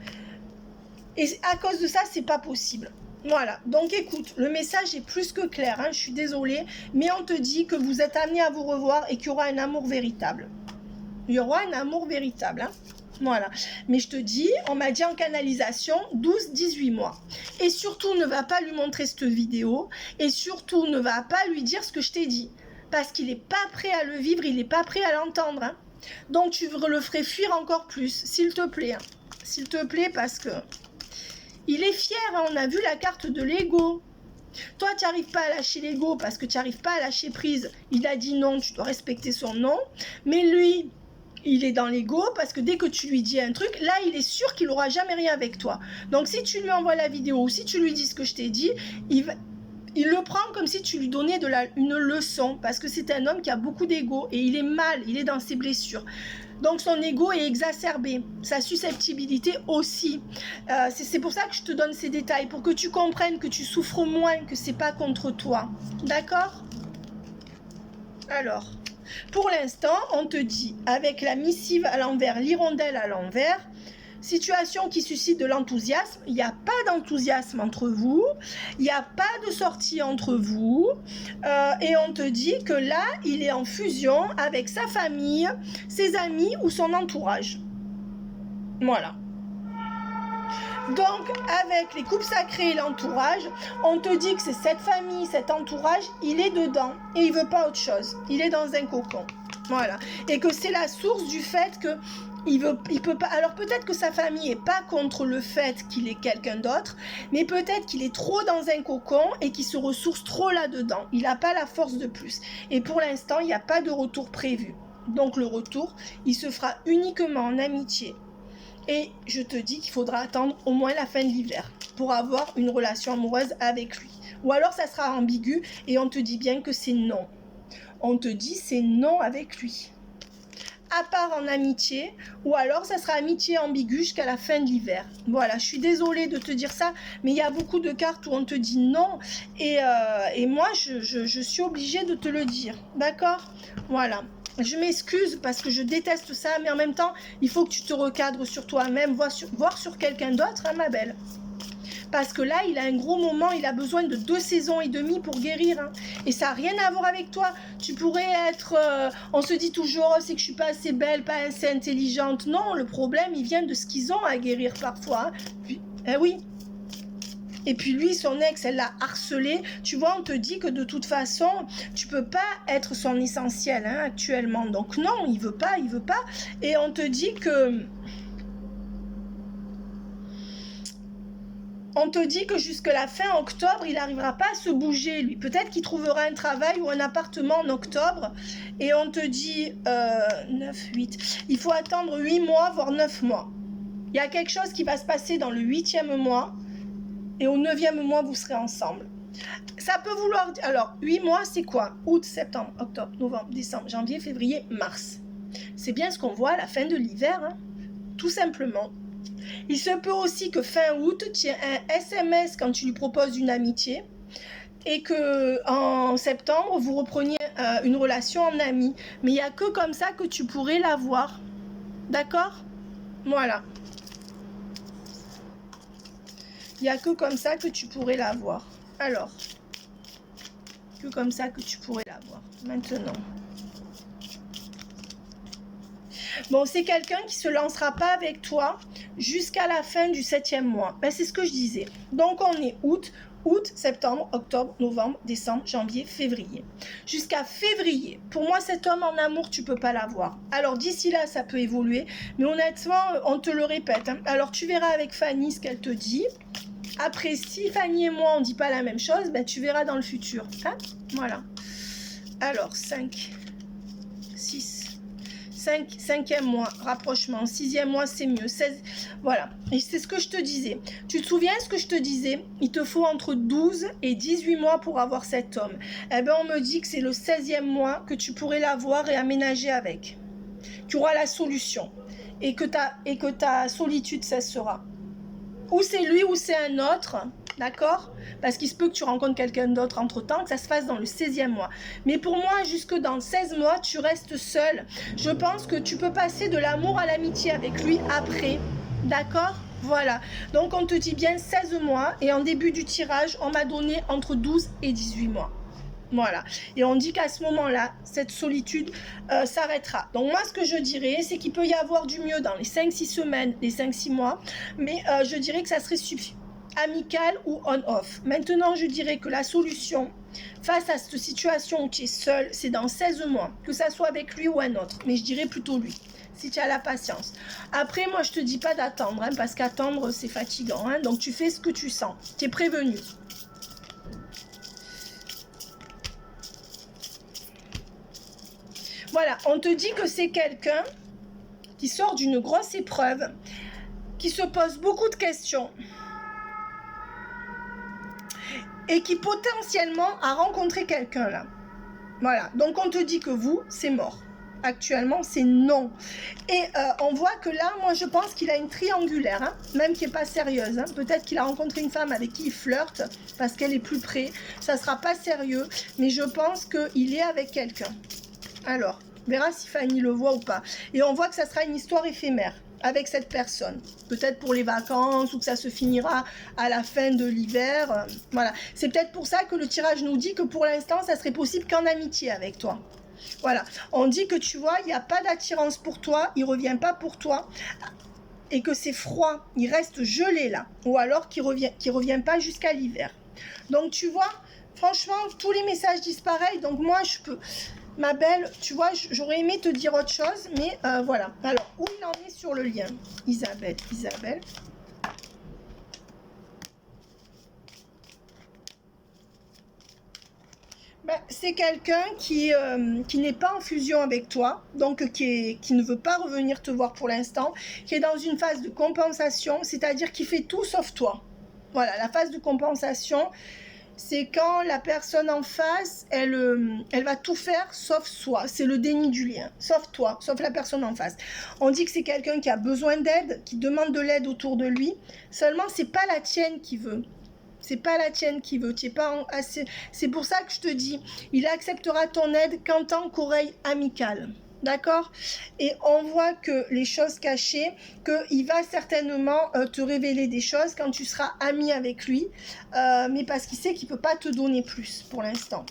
et à cause de ça, c'est pas possible. Voilà, donc écoute, le message est plus que clair, hein, je suis désolée, mais on te dit que vous êtes amenés à vous revoir et qu'il y aura un amour véritable. Il y aura un amour véritable, hein. Voilà, mais je te dis, on m'a dit en canalisation 12-18 mois. Et surtout, ne va pas lui montrer cette vidéo, et surtout, ne va pas lui dire ce que je t'ai dit. Parce qu'il n'est pas prêt à le vivre, il n'est pas prêt à l'entendre. Hein. Donc tu le ferais fuir encore plus, s'il te plaît. Hein. S'il te plaît, parce que il est fier, hein. On a vu la carte de l'ego. Toi, tu n'arrives pas à lâcher l'ego parce que tu n'arrives pas à lâcher prise. Il a dit non, tu dois respecter son non. Mais lui, il est dans l'ego parce que dès que tu lui dis un truc, là, il est sûr qu'il n'aura jamais rien avec toi. Donc, si tu lui envoies la vidéo ou si tu lui dis ce que je t'ai dit, il le prend comme si tu lui donnais une leçon parce que c'est un homme qui a beaucoup d'ego et il est mal, il est dans ses blessures. Donc, son ego est exacerbé, sa susceptibilité aussi. C'est pour ça que je te donne ces détails, pour que tu comprennes que tu souffres moins, que c'est pas contre toi. D'accord ? Alors... Pour l'instant, on te dit, avec la missive à l'envers, l'hirondelle à l'envers, situation qui suscite de l'enthousiasme, il n'y a pas d'enthousiasme entre vous, il n'y a pas de sortie entre vous, et on te dit que là, il est en fusion avec sa famille, ses amis ou son entourage. Voilà. Donc, avec les coupes sacrées et l'entourage, on te dit que c'est cette famille, cet entourage, il est dedans et il veut pas autre chose. Il est dans un cocon. Voilà. Et que c'est la source du fait que il peut pas. Alors peut-être que sa famille est pas contre le fait qu'il ait quelqu'un d'autre, mais peut-être qu'il est trop dans un cocon et qu'il se ressource trop là-dedans. Il n'a pas la force de plus. Et pour l'instant, il n'y a pas de retour prévu. Donc le retour, il se fera uniquement en amitié. Et je te dis qu'il faudra attendre au moins la fin de l'hiver pour avoir une relation amoureuse avec lui. Ou alors ça sera ambigu et on te dit bien que c'est non. On te dit c'est non avec lui. À part en amitié, ou alors ça sera amitié ambiguë jusqu'à la fin de l'hiver. Voilà, je suis désolée de te dire ça, mais il y a beaucoup de cartes où on te dit non, et moi je suis obligée de te le dire, d'accord? Voilà. Je m'excuse parce que je déteste ça, mais en même temps, il faut que tu te recadres sur toi-même, voir sur quelqu'un d'autre, hein, ma belle. Parce que là, il a un gros moment, il a besoin de 2 saisons et demie pour guérir. Hein. Et ça n'a rien à voir avec toi. Tu pourrais être... on se dit toujours, oh, c'est que je suis pas assez belle, pas assez intelligente. Non, le problème, il vient de ce qu'ils ont à guérir parfois. Hein. Puis, oui. Et puis lui, son ex, elle l'a harcelé. Tu vois, on te dit que de toute façon, tu peux pas être son essentiel hein, actuellement. Donc non, il veut pas. Et on te dit que... On te dit que jusque la fin octobre, il n'arrivera pas à se bouger, lui. Peut-être qu'il trouvera un travail ou un appartement en octobre. Et on te dit 9, 8. Il faut attendre 8 mois, voire 9 mois. Il y a quelque chose qui va se passer dans le 8e mois. Et au 9e mois, vous serez ensemble. Ça peut vouloir dire... Alors, 8 mois, c'est quoi? Août, septembre, octobre, novembre, décembre, janvier, février, mars. C'est bien ce qu'on voit à la fin de l'hiver, hein, tout simplement. Il se peut aussi que fin août, tu aies un SMS quand tu lui proposes une amitié et que en septembre, vous repreniez une relation en ami. Mais il n'y a que comme ça que tu pourrais l'avoir. D'accord? Voilà. Il n'y a que comme ça que tu pourrais l'avoir. Alors, que comme ça que tu pourrais l'avoir. Maintenant. Bon, c'est quelqu'un qui ne se lancera pas avec toi jusqu'à la fin du 7e mois. Ben, c'est ce que je disais. Donc, on est août, septembre, octobre, novembre, décembre, janvier, février. Jusqu'à février. Pour moi, cet homme en amour, tu ne peux pas l'avoir. Alors, d'ici là, ça peut évoluer. Mais honnêtement, on te le répète. Hein. Alors, tu verras avec Fanny ce qu'elle te dit. Après, si Fanny et moi, on ne dit pas la même chose, ben, tu verras dans le futur. Hein, voilà. Alors, 5, 6... 5e mois, rapprochement. 6e mois, c'est mieux. 16, voilà. Et c'est ce que je te disais. Tu te souviens ce que je te disais? Il te faut entre 12 et 18 mois pour avoir cet homme. Eh bien, on me dit que c'est le 16e mois que tu pourrais l'avoir et aménager avec. Tu auras la solution. Et que ta solitude cessera. Ou c'est lui ou c'est un autre. D'accord? Parce qu'il se peut que tu rencontres quelqu'un d'autre entre-temps, que ça se fasse dans le 16e mois. Mais pour moi, jusque dans 16 mois, tu restes seul. Je pense que tu peux passer de l'amour à l'amitié avec lui après. D'accord? Voilà. Donc, on te dit bien 16 mois. Et en début du tirage, on m'a donné entre 12 et 18 mois. Voilà. Et on dit qu'à ce moment-là, cette solitude s'arrêtera. Donc moi, ce que je dirais, c'est qu'il peut y avoir du mieux dans les 5-6 semaines, les 5-6 mois. Mais je dirais que ça serait suffisant. Amical ou on-off. Maintenant, je dirais que la solution face à cette situation où tu es seul, c'est dans 16 mois, que ça soit avec lui ou un autre. Mais je dirais plutôt lui, si tu as la patience. Après, moi, je te dis pas d'attendre, hein, parce qu'attendre, c'est fatigant. Hein, donc, tu fais ce que tu sens. Tu es prévenu. Voilà, on te dit que c'est quelqu'un qui sort d'une grosse épreuve, qui se pose beaucoup de questions, et qui potentiellement a rencontré quelqu'un là. Voilà, donc on te dit que vous, c'est mort. Actuellement, c'est non. Et on voit que là, moi, je pense qu'il a une triangulaire, hein, même qui n'est pas sérieuse. Hein. Peut-être qu'il a rencontré une femme avec qui il flirte, parce qu'elle est plus près. Ça ne sera pas sérieux, mais je pense qu'il est avec quelqu'un. Alors, on verra si Fanny le voit ou pas. Et on voit que ça sera une histoire éphémère avec cette personne. Peut-être pour les vacances ou que ça se finira à la fin de l'hiver. Voilà. C'est peut-être pour ça que le tirage nous dit que pour l'instant, ça serait possible qu'en amitié avec toi. Voilà. On dit que tu vois, il n'y a pas d'attirance pour toi, il ne revient pas pour toi. Et que c'est froid, il reste gelé là. Ou alors qu'il revient pas jusqu'à l'hiver. Donc tu vois, franchement, tous les messages disent pareil. Donc moi, Ma belle, tu vois, j'aurais aimé te dire autre chose, mais voilà. Alors, où il en est sur le lien? Isabelle. Ben, c'est quelqu'un qui n'est pas en fusion avec toi, donc qui ne veut pas revenir te voir pour l'instant, qui est dans une phase de compensation, c'est-à-dire qui fait tout sauf toi. Voilà, la phase de compensation, c'est quand la personne en face, elle va tout faire sauf soi. C'est le déni du lien, sauf toi, sauf la personne en face. On dit que c'est quelqu'un qui a besoin d'aide, qui demande de l'aide autour de lui, seulement c'est pas la tienne qui veut. C'est pas la tienne qui veut, tu es pas assez. C'est pour ça que je te dis, il acceptera ton aide qu'en tant qu'oreille amicale. D'accord? Et on voit que les choses cachées, qu'il va certainement te révéler des choses quand tu seras ami avec lui, mais parce qu'il sait qu'il ne peut pas te donner plus pour l'instant.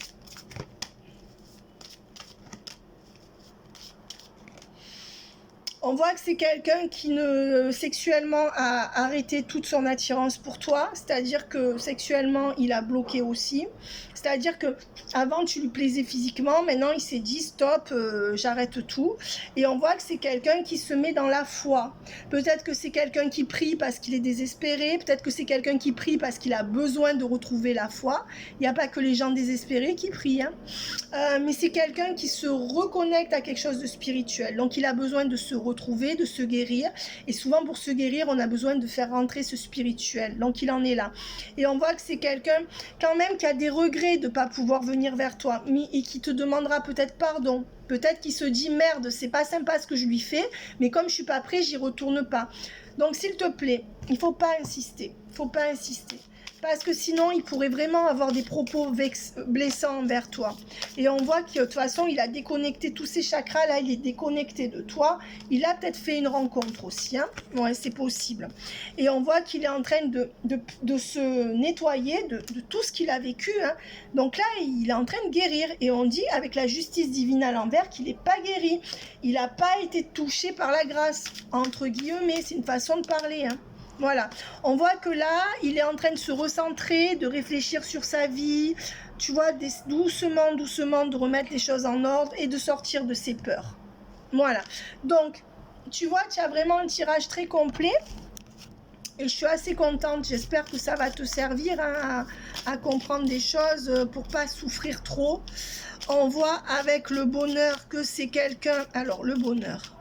On voit que c'est quelqu'un qui sexuellement a arrêté toute son attirance pour toi, c'est-à-dire que sexuellement il a bloqué aussi, c'est-à-dire que avant tu lui plaisais physiquement, maintenant il s'est dit stop, j'arrête tout, et on voit que c'est quelqu'un qui se met dans la foi. Peut-être que c'est quelqu'un qui prie parce qu'il est désespéré, peut-être que c'est quelqu'un qui prie parce qu'il a besoin de retrouver la foi. Il n'y a pas que les gens désespérés qui prient, hein. Mais c'est quelqu'un qui se reconnecte à quelque chose de spirituel, donc il a besoin de se retrouver, de se guérir, et souvent pour se guérir on a besoin de faire rentrer ce spirituel, donc il en est là. Et on voit que c'est quelqu'un quand même qui a des regrets de ne pas pouvoir venir vers toi, et qui te demandera peut-être pardon, peut-être qu'il se dit merde, c'est pas sympa ce que je lui fais, mais comme je suis pas prêt, j'y retourne pas. Donc s'il te plaît, il faut pas insister, parce que sinon il pourrait vraiment avoir des propos blessants envers toi. Et on voit que de toute façon il a déconnecté tous ses chakras, là il est déconnecté de toi. Il a peut-être fait une rencontre aussi, hein. Ouais, c'est possible. Et on voit qu'il est en train de se nettoyer de tout ce qu'il a vécu, hein. Donc là il est en train de guérir, et on dit avec la justice divine à l'envers qu'il n'est pas guéri, il n'a pas été touché par la grâce, entre guillemets, c'est une façon de parler, hein. Voilà, on voit que là, il est en train de se recentrer, de réfléchir sur sa vie, tu vois, doucement, de remettre les choses en ordre et de sortir de ses peurs. Voilà, donc, tu vois, tu as vraiment un tirage très complet et je suis assez contente, j'espère que ça va te servir, hein, à comprendre des choses pour pas souffrir trop. On voit avec le bonheur que c'est quelqu'un, alors le bonheur,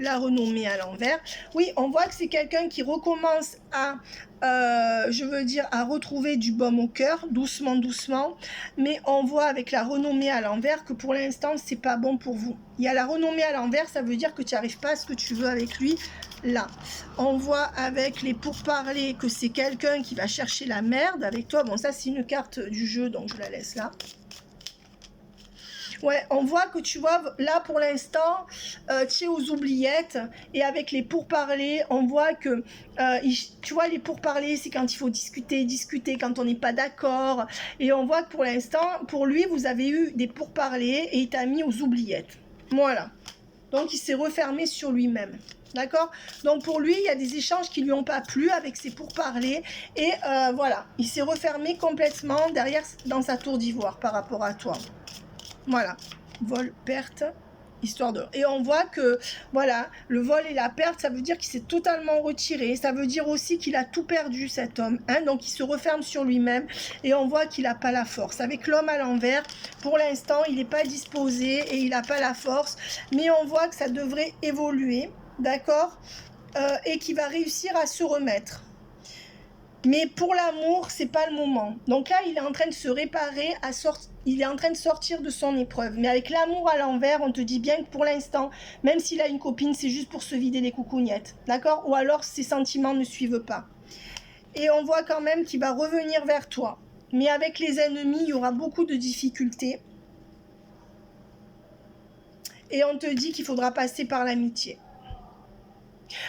la renommée à l'envers. Oui, on voit que c'est quelqu'un qui recommence à, à retrouver du baume au cœur, doucement, mais on voit avec la renommée à l'envers que pour l'instant, c'est pas bon pour vous. Il y a la renommée à l'envers, ça veut dire que tu n'arrives pas à ce que tu veux avec lui, là. On voit avec les pourparlers que c'est quelqu'un qui va chercher la merde avec toi. Bon, ça, c'est une carte du jeu, donc je la laisse là. Ouais, on voit que tu vois, là pour l'instant, tu es aux oubliettes, et avec les pourparlers, on voit que, tu vois, les pourparlers, c'est quand il faut discuter, quand on n'est pas d'accord, et on voit que pour l'instant, pour lui, vous avez eu des pourparlers, et il t'a mis aux oubliettes. Voilà. Donc, il s'est refermé sur lui-même. D'accord? Donc, pour lui, il y a des échanges qui lui ont pas plu avec ses pourparlers, et voilà, il s'est refermé complètement derrière, dans sa tour d'ivoire par rapport à toi. Voilà, vol, perte, histoire de... Et on voit que, voilà, le vol et la perte, ça veut dire qu'il s'est totalement retiré. Ça veut dire aussi qu'il a tout perdu, cet homme, hein. Donc, il se referme sur lui-même, et on voit qu'il n'a pas la force. Avec l'homme à l'envers, pour l'instant, il n'est pas disposé et il n'a pas la force. Mais on voit que ça devrait évoluer, d'accord, et qu'il va réussir à se remettre. Mais pour l'amour, c'est pas le moment. Donc là, il est en train de se réparer, il est en train de sortir de son épreuve. Mais avec l'amour à l'envers, on te dit bien que pour l'instant, même s'il a une copine, c'est juste pour se vider les coucougnettes. D'accord? Ou alors ses sentiments ne suivent pas. Et on voit quand même qu'il va revenir vers toi. Mais avec les ennemis, il y aura beaucoup de difficultés. Et on te dit qu'il faudra passer par l'amitié.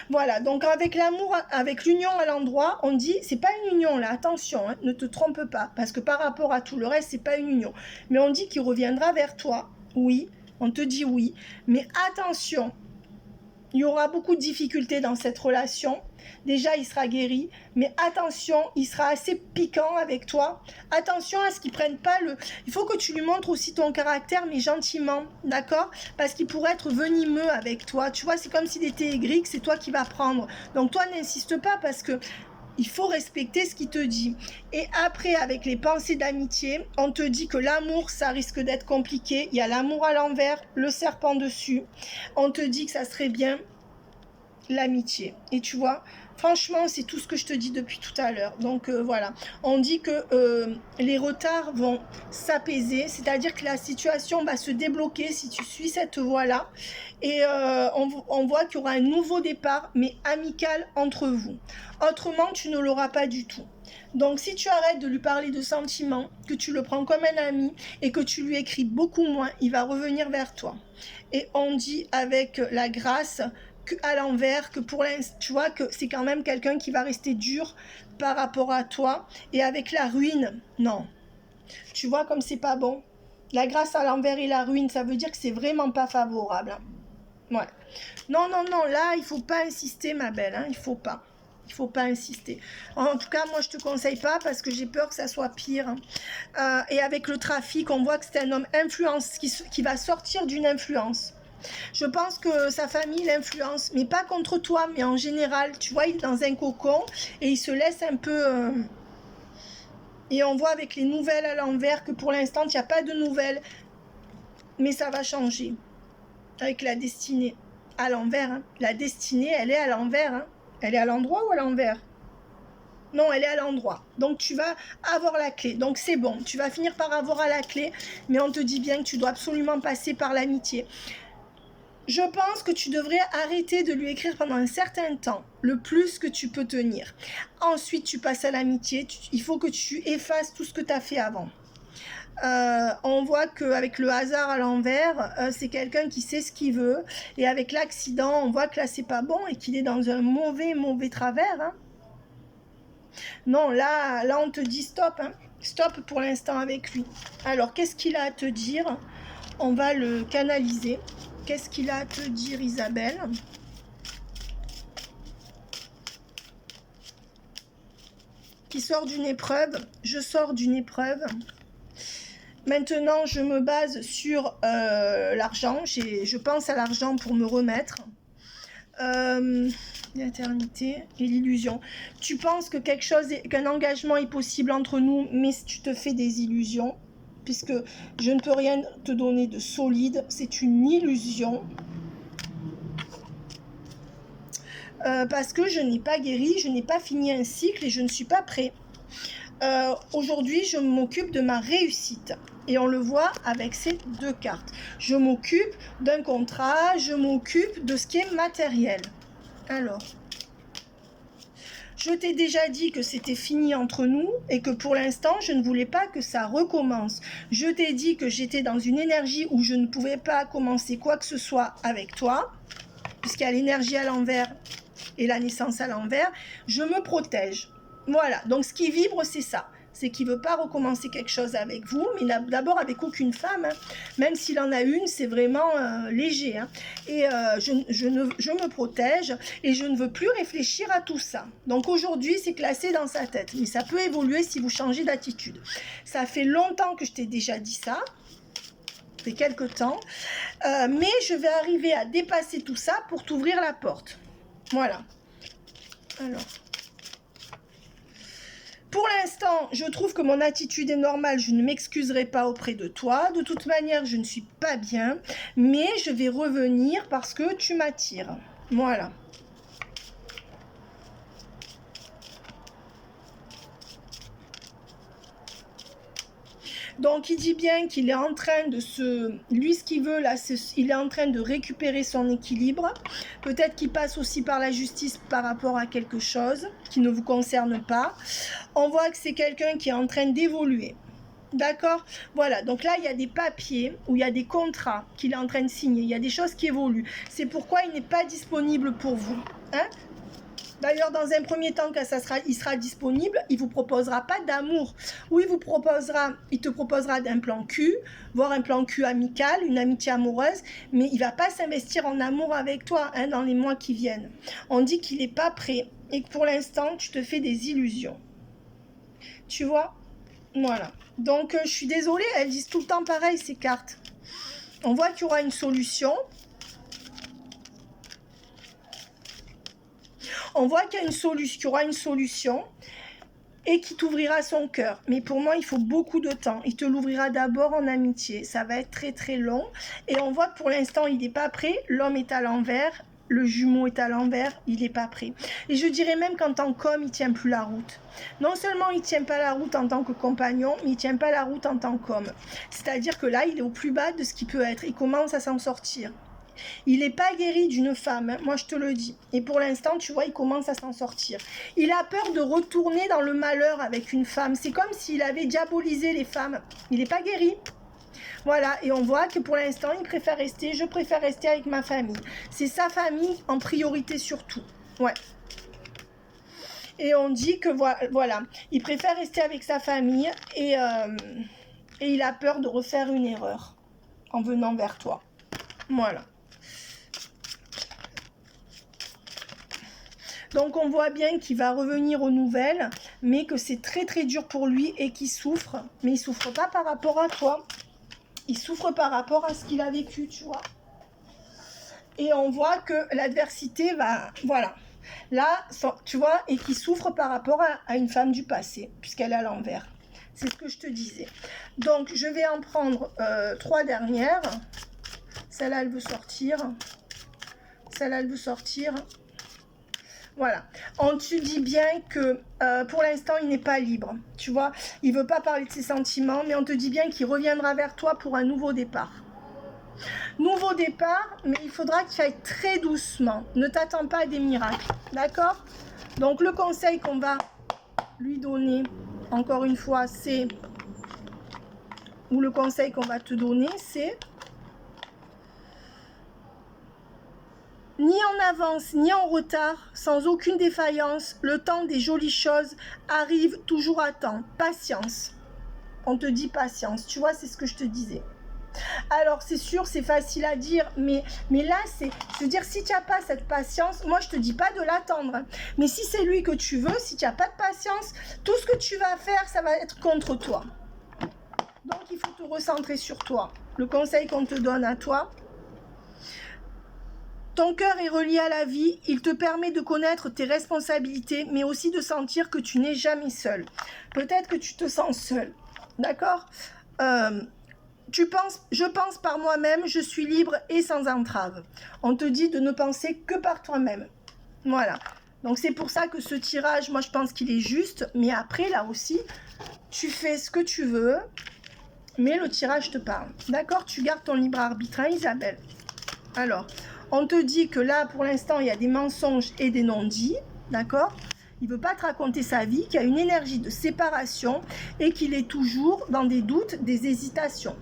Voilà, donc avec l'amour, avec l'union à l'endroit, on dit, c'est pas une union là, attention, hein, ne te trompe pas, parce que par rapport à tout le reste, c'est pas une union. Mais on dit qu'il reviendra vers toi, oui, on te dit oui, mais attention, Il y aura beaucoup de difficultés dans cette relation. Déjà, il sera guéri, mais attention, il sera assez piquant avec toi. Attention à ce qu'il prenne pas le... Il faut que tu lui montres aussi ton caractère, mais gentiment, d'accord? Parce qu'il pourrait être venimeux avec toi. Tu vois, c'est comme s'il était aigri, que c'est toi qui vas prendre. Donc toi, n'insiste pas parce que il faut respecter ce qu'il te dit. Et après, avec les pensées d'amitié, on te dit que l'amour, ça risque d'être compliqué. Il y a l'amour à l'envers, le serpent dessus. On te dit que ça serait bien l'amitié. Et tu vois, franchement, c'est tout ce que je te dis depuis tout à l'heure. Donc voilà, on dit que les retards vont s'apaiser, c'est-à-dire que la situation va se débloquer si tu suis cette voie-là. Et on voit qu'il y aura un nouveau départ, mais amical entre vous. Autrement, tu ne l'auras pas du tout. Donc si tu arrêtes de lui parler de sentiments, que tu le prends comme un ami et que tu lui écris beaucoup moins, il va revenir vers toi. Et on dit avec la grâce à l'envers, que pour l'instant, tu vois que c'est quand même quelqu'un qui va rester dur par rapport à toi. Et avec la ruine, non. Tu vois comme c'est pas bon. La grâce à l'envers et la ruine, ça veut dire que c'est vraiment pas favorable. Ouais. Non, non, non, là, il faut pas insister, ma belle. Hein, il faut pas. Il faut pas insister. En tout cas, moi, je te conseille pas parce que j'ai peur que ça soit pire. Et avec le trafic, on voit que c'est un homme influence qui va sortir d'une influence. Je pense que sa famille l'influence, mais pas contre toi, mais en général. Tu vois, il est dans un cocon et il se laisse un peu... Et on voit avec les nouvelles à l'envers que pour l'instant, il n'y a pas de nouvelles. Mais ça va changer. Avec la destinée à l'envers. Hein. La destinée, elle est à l'envers. Hein. Elle est à l'endroit ou à l'envers? Non, elle est à l'endroit. Donc, tu vas avoir la clé. Donc, c'est bon. Tu vas finir par avoir la clé. Mais on te dit bien que tu dois absolument passer par l'amitié. Je pense que tu devrais arrêter de lui écrire pendant un certain temps, le plus que tu peux tenir. Ensuite, tu passes à l'amitié. Il faut que tu effaces tout ce que tu as fait avant. On voit qu'avec le hasard à l'envers, c'est quelqu'un qui sait ce qu'il veut. Et avec l'accident, on voit que là, c'est pas bon et qu'il est dans un mauvais travers. Hein. Non, là, on te dit stop. Hein. Stop pour l'instant avec lui. Alors, qu'est-ce qu'il a à te dire? On va le canaliser. Qu'est-ce qu'il a à te dire, Isabelle? Qui sort d'une épreuve. Je sors d'une épreuve. Maintenant, je me base sur l'argent. Je pense à l'argent pour me remettre. L'éternité et l'illusion. Tu penses que qu'un engagement est possible entre nous, mais tu te fais des illusions. Puisque je ne peux rien te donner de solide, c'est une illusion. Parce que je n'ai pas guéri, je n'ai pas fini un cycle et je ne suis pas prêt. Aujourd'hui, je m'occupe de ma réussite. Et on le voit avec ces deux cartes. Je m'occupe d'un contrat, je m'occupe de ce qui est matériel. Alors... Je t'ai déjà dit que c'était fini entre nous et que pour l'instant, je ne voulais pas que ça recommence. Je t'ai dit que j'étais dans une énergie où je ne pouvais pas commencer quoi que ce soit avec toi, puisqu'il y a l'énergie à l'envers et la naissance à l'envers. Je me protège. Voilà, donc ce qui vibre, c'est ça. C'est qu'il ne veut pas recommencer quelque chose avec vous, mais d'abord avec aucune femme. Hein. Même s'il en a une, c'est vraiment léger. Hein. Et je me protège et je ne veux plus réfléchir à tout ça. Donc aujourd'hui, c'est classé dans sa tête. Mais ça peut évoluer si vous changez d'attitude. Ça fait longtemps que je t'ai déjà dit ça. Ça fait quelques temps. Mais je vais arriver à dépasser tout ça pour t'ouvrir la porte. Voilà. Alors... Pour l'instant, je trouve que mon attitude est normale, je ne m'excuserai pas auprès de toi. De toute manière, je ne suis pas bien, mais je vais revenir parce que tu m'attires. Voilà. Donc, il dit bien qu'il est en train de lui, ce qu'il veut, là, il est en train de récupérer son équilibre. Peut-être qu'il passe aussi par la justice par rapport à quelque chose qui ne vous concerne pas. On voit que c'est quelqu'un qui est en train d'évoluer. D'accord? Voilà, donc là, il y a des papiers où il y a des contrats qu'il est en train de signer. Il y a des choses qui évoluent. C'est pourquoi il n'est pas disponible pour vous. Hein? D'ailleurs, dans un premier temps, quand il sera disponible, il vous proposera pas d'amour. Ou il te proposera d'un plan cul, voire un plan cul amical, une amitié amoureuse, mais il va pas s'investir en amour avec toi hein, dans les mois qui viennent. On dit qu'il n'est pas prêt et que pour l'instant, tu te fais des illusions. Tu vois? Voilà. Donc, je suis désolée, elles disent tout le temps pareil, ces cartes. On voit qu'il y aura une solution. On voit qu'il y aura une solution et qui t'ouvrira son cœur. Mais pour moi, il faut beaucoup de temps. Il te l'ouvrira d'abord en amitié. Ça va être très très long. Et on voit que pour l'instant, il n'est pas prêt. L'homme est à l'envers. Le jumeau est à l'envers. Il n'est pas prêt. Et je dirais même qu'en tant qu'homme, il ne tient plus la route. Non seulement il ne tient pas la route en tant que compagnon, mais il ne tient pas la route en tant qu'homme. C'est-à-dire que là, il est au plus bas de ce qu'il peut être. Il commence à s'en sortir. Il n'est pas guéri d'une femme, hein, moi je te le dis. Et pour l'instant, tu vois, il commence à s'en sortir. Il a peur de retourner dans le malheur avec une femme. C'est comme s'il avait diabolisé les femmes. Il n'est pas guéri. Voilà, et on voit que pour l'instant, je préfère rester avec ma famille. C'est sa famille en priorité surtout. Ouais. Et on dit que voilà, il préfère rester avec sa famille et il a peur de refaire une erreur en venant vers toi. Voilà. Donc on voit bien qu'il va revenir aux nouvelles, mais que c'est très très dur pour lui et qu'il souffre. Mais il souffre pas par rapport à toi. Il souffre par rapport à ce qu'il a vécu, tu vois. Et on voit que l'adversité va... Voilà. Là, tu vois, et qu'il souffre par rapport à une femme du passé, puisqu'elle est à l'envers. C'est ce que je te disais. Donc, je vais en prendre 3 dernières. Celle-là, elle veut sortir. Celle-là, elle veut sortir. Voilà. On te dit bien que pour l'instant, il n'est pas libre. Tu vois, il ne veut pas parler de ses sentiments, mais on te dit bien qu'il reviendra vers toi pour un nouveau départ. Nouveau départ, mais il faudra que tu ailles très doucement. Ne t'attends pas à des miracles. D'accord? Donc, le conseil qu'on va lui donner, encore une fois, c'est... Ou le conseil qu'on va te donner, c'est... Ni en avance, ni en retard, sans aucune défaillance, le temps des jolies choses arrive toujours à temps. Patience. On te dit patience. Tu vois, c'est ce que je te disais. Alors, c'est sûr, c'est facile à dire, mais là, c'est... Je veux dire, si tu n'as pas cette patience, moi, je te dis pas de l'attendre. Mais si c'est lui que tu veux, si tu n'as pas de patience, tout ce que tu vas faire, ça va être contre toi. Donc, il faut te recentrer sur toi. Le conseil qu'on te donne à toi... Ton cœur est relié à la vie, il te permet de connaître tes responsabilités, mais aussi de sentir que tu n'es jamais seul. Peut-être que tu te sens seul, d'accord? Je pense par moi-même, je suis libre et sans entrave. On te dit de ne penser que par toi-même. Voilà. Donc c'est pour ça que ce tirage, moi je pense qu'il est juste, mais après là aussi, tu fais ce que tu veux, mais le tirage te parle. D'accord? Tu gardes ton libre arbitre, hein, Isabelle? Alors... On te dit que là, pour l'instant, il y a des mensonges et des non-dits, d'accord? Il ne veut pas te raconter sa vie, qu'il y a une énergie de séparation et qu'il est toujours dans des doutes, des hésitations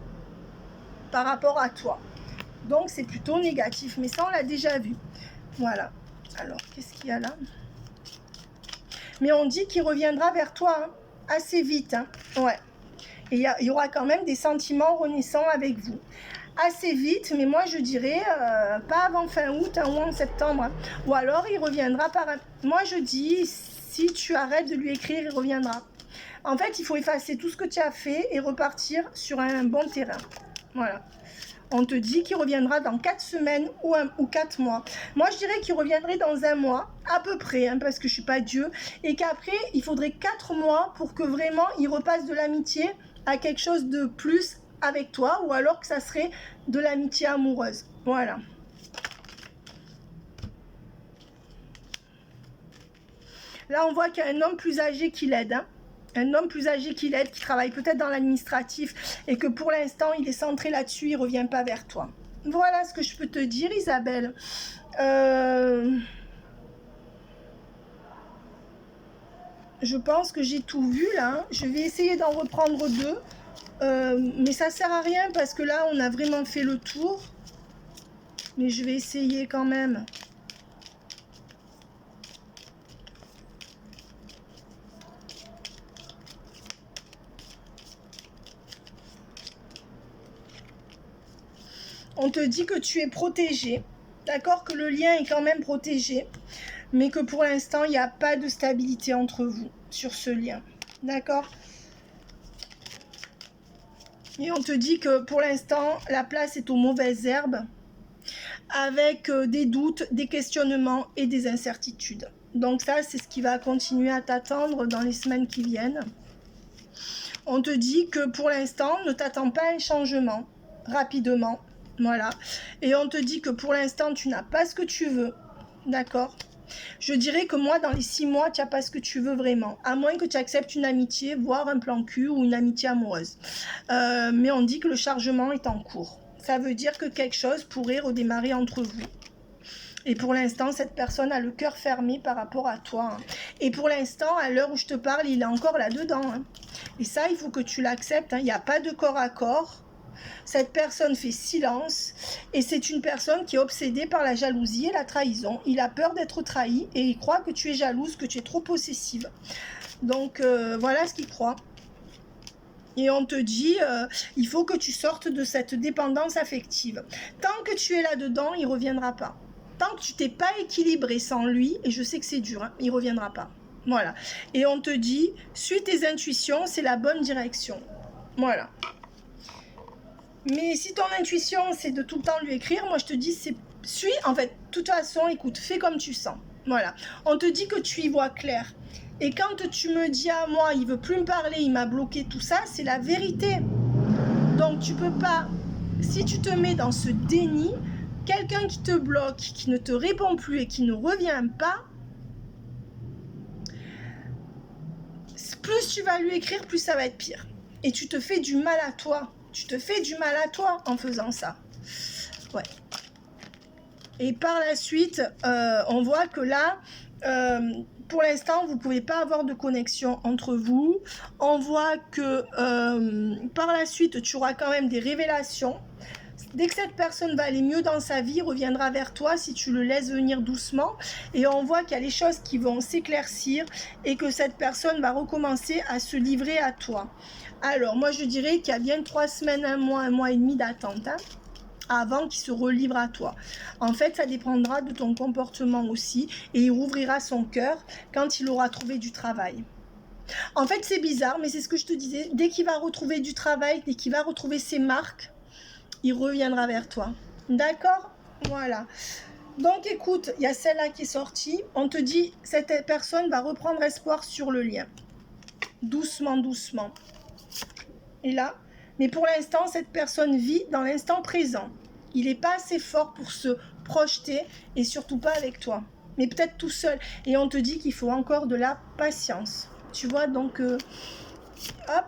par rapport à toi. Donc, c'est plutôt négatif, mais ça, on l'a déjà vu. Voilà. Alors, qu'est-ce qu'il y a là? Mais on dit qu'il reviendra vers toi hein, assez vite. Hein. Ouais. Et il y aura quand même des sentiments renaissants avec vous. Assez vite, mais moi je dirais pas avant fin août hein, ou en septembre. Hein. Ou alors il reviendra par... Moi je dis, si tu arrêtes de lui écrire, il reviendra. En fait, il faut effacer tout ce que tu as fait et repartir sur un bon terrain. Voilà. On te dit qu'il reviendra dans 4 semaines ou 4 mois. Moi je dirais qu'il reviendrait dans 1 mois, à peu près, hein, parce que je suis pas Dieu. Et qu'après, il faudrait 4 mois pour que vraiment il repasse de l'amitié à quelque chose de plus avec toi, ou alors que ça serait de l'amitié amoureuse. Voilà. Là, on voit qu'il y a un homme plus âgé qui l'aide. Hein. Un homme plus âgé qui l'aide, qui travaille peut-être dans l'administratif, et que pour l'instant, il est centré là-dessus, il ne revient pas vers toi. Voilà ce que je peux te dire, Isabelle. Je pense que j'ai tout vu, là. Je vais essayer d'en reprendre 2. Mais ça sert à rien parce que là on a vraiment fait le tour, mais je vais essayer quand même. On te dit que tu es protégé, d'accord, que le lien est quand même protégé, mais que pour l'instant, il n'y a pas de stabilité entre vous sur ce lien, d'accord. Et on te dit que pour l'instant, la place est aux mauvaises herbes, avec des doutes, des questionnements et des incertitudes. Donc ça, c'est ce qui va continuer à t'attendre dans les semaines qui viennent. On te dit que pour l'instant, ne t'attends pas à un changement rapidement. Voilà. Et on te dit que pour l'instant, tu n'as pas ce que tu veux. D'accord? Je dirais que moi, dans les 6 mois, tu n'as pas ce que tu veux vraiment. À moins que tu acceptes une amitié, voire un plan cul ou une amitié amoureuse. Mais on dit que le chargement est en cours. Ça veut dire que quelque chose pourrait redémarrer entre vous. Et pour l'instant, cette personne a le cœur fermé par rapport à toi. Hein. Et pour l'instant, à l'heure où je te parle, il est encore là-dedans. Hein. Et ça, il faut que tu l'acceptes. Hein. Il n'y a pas de corps à corps. Cette personne fait silence. Et c'est une personne qui est obsédée par la jalousie et la trahison. Il a peur d'être trahi et il croit que tu es jalouse, que tu es trop possessive. Donc, voilà ce qu'il croit. Et on te dit, il faut que tu sortes de cette dépendance affective. Tant que tu es là-dedans, il ne reviendra pas. Tant que tu t'es pas équilibré sans lui, et je sais que c'est dur, hein, il ne reviendra pas. Voilà. Et on te dit, suis tes intuitions, c'est la bonne direction. Voilà. Mais si ton intuition, c'est de tout le temps lui écrire, moi je te dis, suis, en fait, de toute façon, écoute, fais comme tu sens. Voilà. On te dit que tu y vois clair. Et quand tu me dis à moi, il veut plus me parler, il m'a bloqué, tout ça, c'est la vérité. Donc tu peux pas, si tu te mets dans ce déni, quelqu'un qui te bloque, qui ne te répond plus et qui ne revient pas, plus tu vas lui écrire, plus ça va être pire. Et tu te fais du mal à toi. Tu te fais du mal à toi en faisant ça. Ouais. Et par la suite, on voit que là, pour l'instant, vous ne pouvez pas avoir de connexion entre vous. On voit que par la suite, tu auras quand même des révélations. Dès que cette personne va aller mieux dans sa vie, il reviendra vers toi si tu le laisses venir doucement. Et on voit qu'il y a les choses qui vont s'éclaircir et que cette personne va recommencer à se livrer à toi. Alors, moi, je dirais qu'il y a bien 3 semaines, un mois et demi d'attente, hein, avant qu'il se relivre à toi. En fait, ça dépendra de ton comportement aussi et il rouvrira son cœur quand il aura trouvé du travail. En fait, c'est bizarre, mais c'est ce que je te disais. Dès qu'il va retrouver du travail, dès qu'il va retrouver ses marques, il reviendra vers toi. D'accord? Voilà. Donc, écoute, il y a celle-là qui est sortie. On te dit, cette personne va reprendre espoir sur le lien. Doucement, doucement. Et là, mais pour l'instant, cette personne vit dans l'instant présent. Il n'est pas assez fort pour se projeter et surtout pas avec toi. Mais peut-être tout seul. Et on te dit qu'il faut encore de la patience. Tu vois, donc, hop.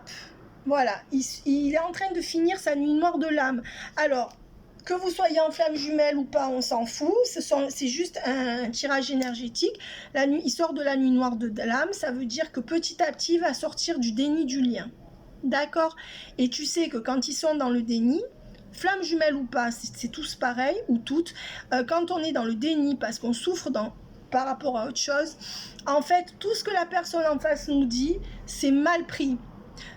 Voilà, il est en train de finir sa nuit noire de l'âme. Alors, que vous soyez en flamme jumelle ou pas, on s'en fout. C'est juste un tirage énergétique. Il sort de la nuit noire de l'âme. Ça veut dire que petit à petit, il va sortir du déni du lien. D'accord? Et tu sais que quand ils sont dans le déni, flamme jumelle ou pas, c'est tous pareil, ou toutes. Quand on est dans le déni parce qu'on souffre par rapport à autre chose, en fait, tout ce que la personne en face nous dit, c'est mal pris.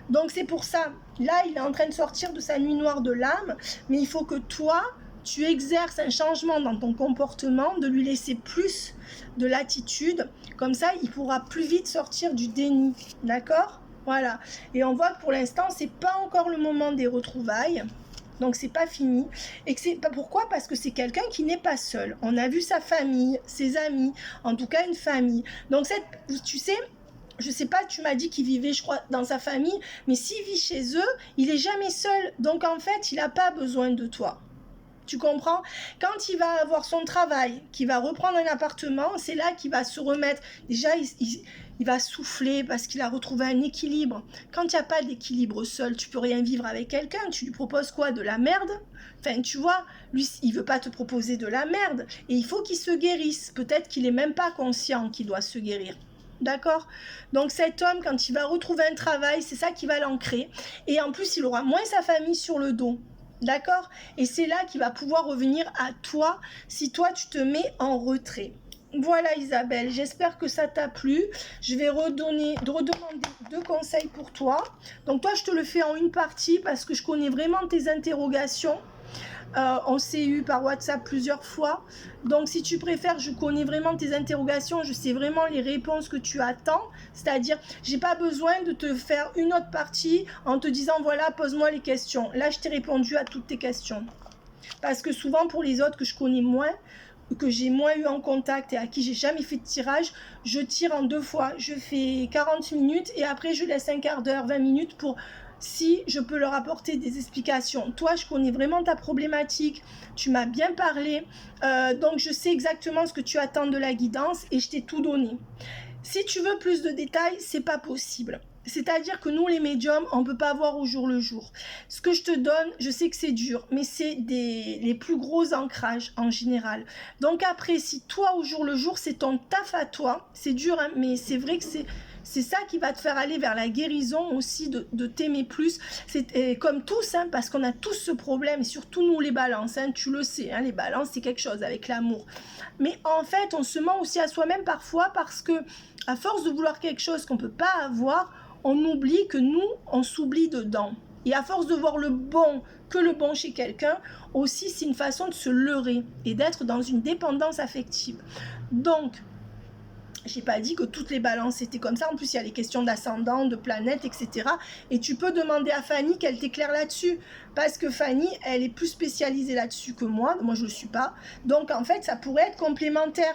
Donc c'est pour ça, là il est en train de sortir de sa nuit noire de l'âme, mais il faut que toi, tu exerces un changement dans ton comportement, de lui laisser plus de latitude, comme ça il pourra plus vite sortir du déni, d'accord? Voilà, et on voit que pour l'instant c'est pas encore le moment des retrouvailles, donc c'est pas fini, et que c'est pas pourquoi, parce que c'est quelqu'un qui n'est pas seul, on a vu sa famille, ses amis, en tout cas une famille, donc tu sais, je sais pas, tu m'as dit qu'il vivait, je crois, dans sa famille, mais s'il vit chez eux, il est jamais seul. Donc, en fait, il n'a pas besoin de toi. Tu comprends? Quand il va avoir son travail, qu'il va reprendre un appartement, c'est là qu'il va se remettre. Déjà, il va souffler parce qu'il a retrouvé un équilibre. Quand il n'y a pas d'équilibre seul, tu peux rien vivre avec quelqu'un. Tu lui proposes quoi? De la merde? Enfin, tu vois, lui, il veut pas te proposer de la merde. Et il faut qu'il se guérisse. Peut-être qu'il n'est même pas conscient qu'il doit se guérir. D'accord? Donc cet homme, quand il va retrouver un travail, c'est ça qui va l'ancrer. Et en plus, il aura moins sa famille sur le dos. D'accord? Et c'est là qu'il va pouvoir revenir à toi si toi, tu te mets en retrait. Voilà Isabelle, j'espère que ça t'a plu. Je vais redemander 2 conseils pour toi. Donc toi, je te le fais en une partie parce que je connais vraiment tes interrogations. On s'est eu par WhatsApp plusieurs fois. Donc, si tu préfères, je connais vraiment tes interrogations. Je sais vraiment les réponses que tu attends. C'est-à-dire, j'ai pas besoin de te faire une autre partie en te disant, voilà, pose-moi les questions. Là, je t'ai répondu à toutes tes questions. Parce que souvent, pour les autres que je connais moins, que j'ai moins eu en contact et à qui j'ai jamais fait de tirage, je tire en 2 fois. Je fais 40 minutes et après, je laisse un quart d'heure, 20 minutes pour... si je peux leur apporter des explications. Toi, je connais vraiment ta problématique, tu m'as bien parlé, donc je sais exactement ce que tu attends de la guidance et je t'ai tout donné. Si tu veux plus de détails, c'est pas possible. C'est-à-dire que nous, les médiums, on ne peut pas voir au jour le jour. Ce que je te donne, je sais que c'est dur, mais c'est les plus gros ancrages en général. Donc après, si toi, au jour le jour, c'est ton taf à toi, c'est dur, hein, mais c'est vrai que c'est ça qui va te faire aller vers la guérison aussi, de t'aimer plus. C'est comme tous, hein, parce qu'on a tous ce problème, et surtout nous les balances, hein, tu le sais, hein, les balances c'est quelque chose avec l'amour. Mais en fait, on se ment aussi à soi-même parfois parce que, à force de vouloir quelque chose qu'on ne peut pas avoir, on oublie que nous, on s'oublie dedans. Et à force de voir le bon chez quelqu'un, aussi c'est une façon de se leurrer et d'être dans une dépendance affective. Donc, j'ai pas dit que toutes les balances étaient comme ça. En plus, il y a les questions d'ascendant, de planète, etc. Et tu peux demander à Fanny qu'elle t'éclaire là-dessus. Parce que Fanny, elle est plus spécialisée là-dessus que moi. Moi, je ne le suis pas. Donc, en fait, ça pourrait être complémentaire.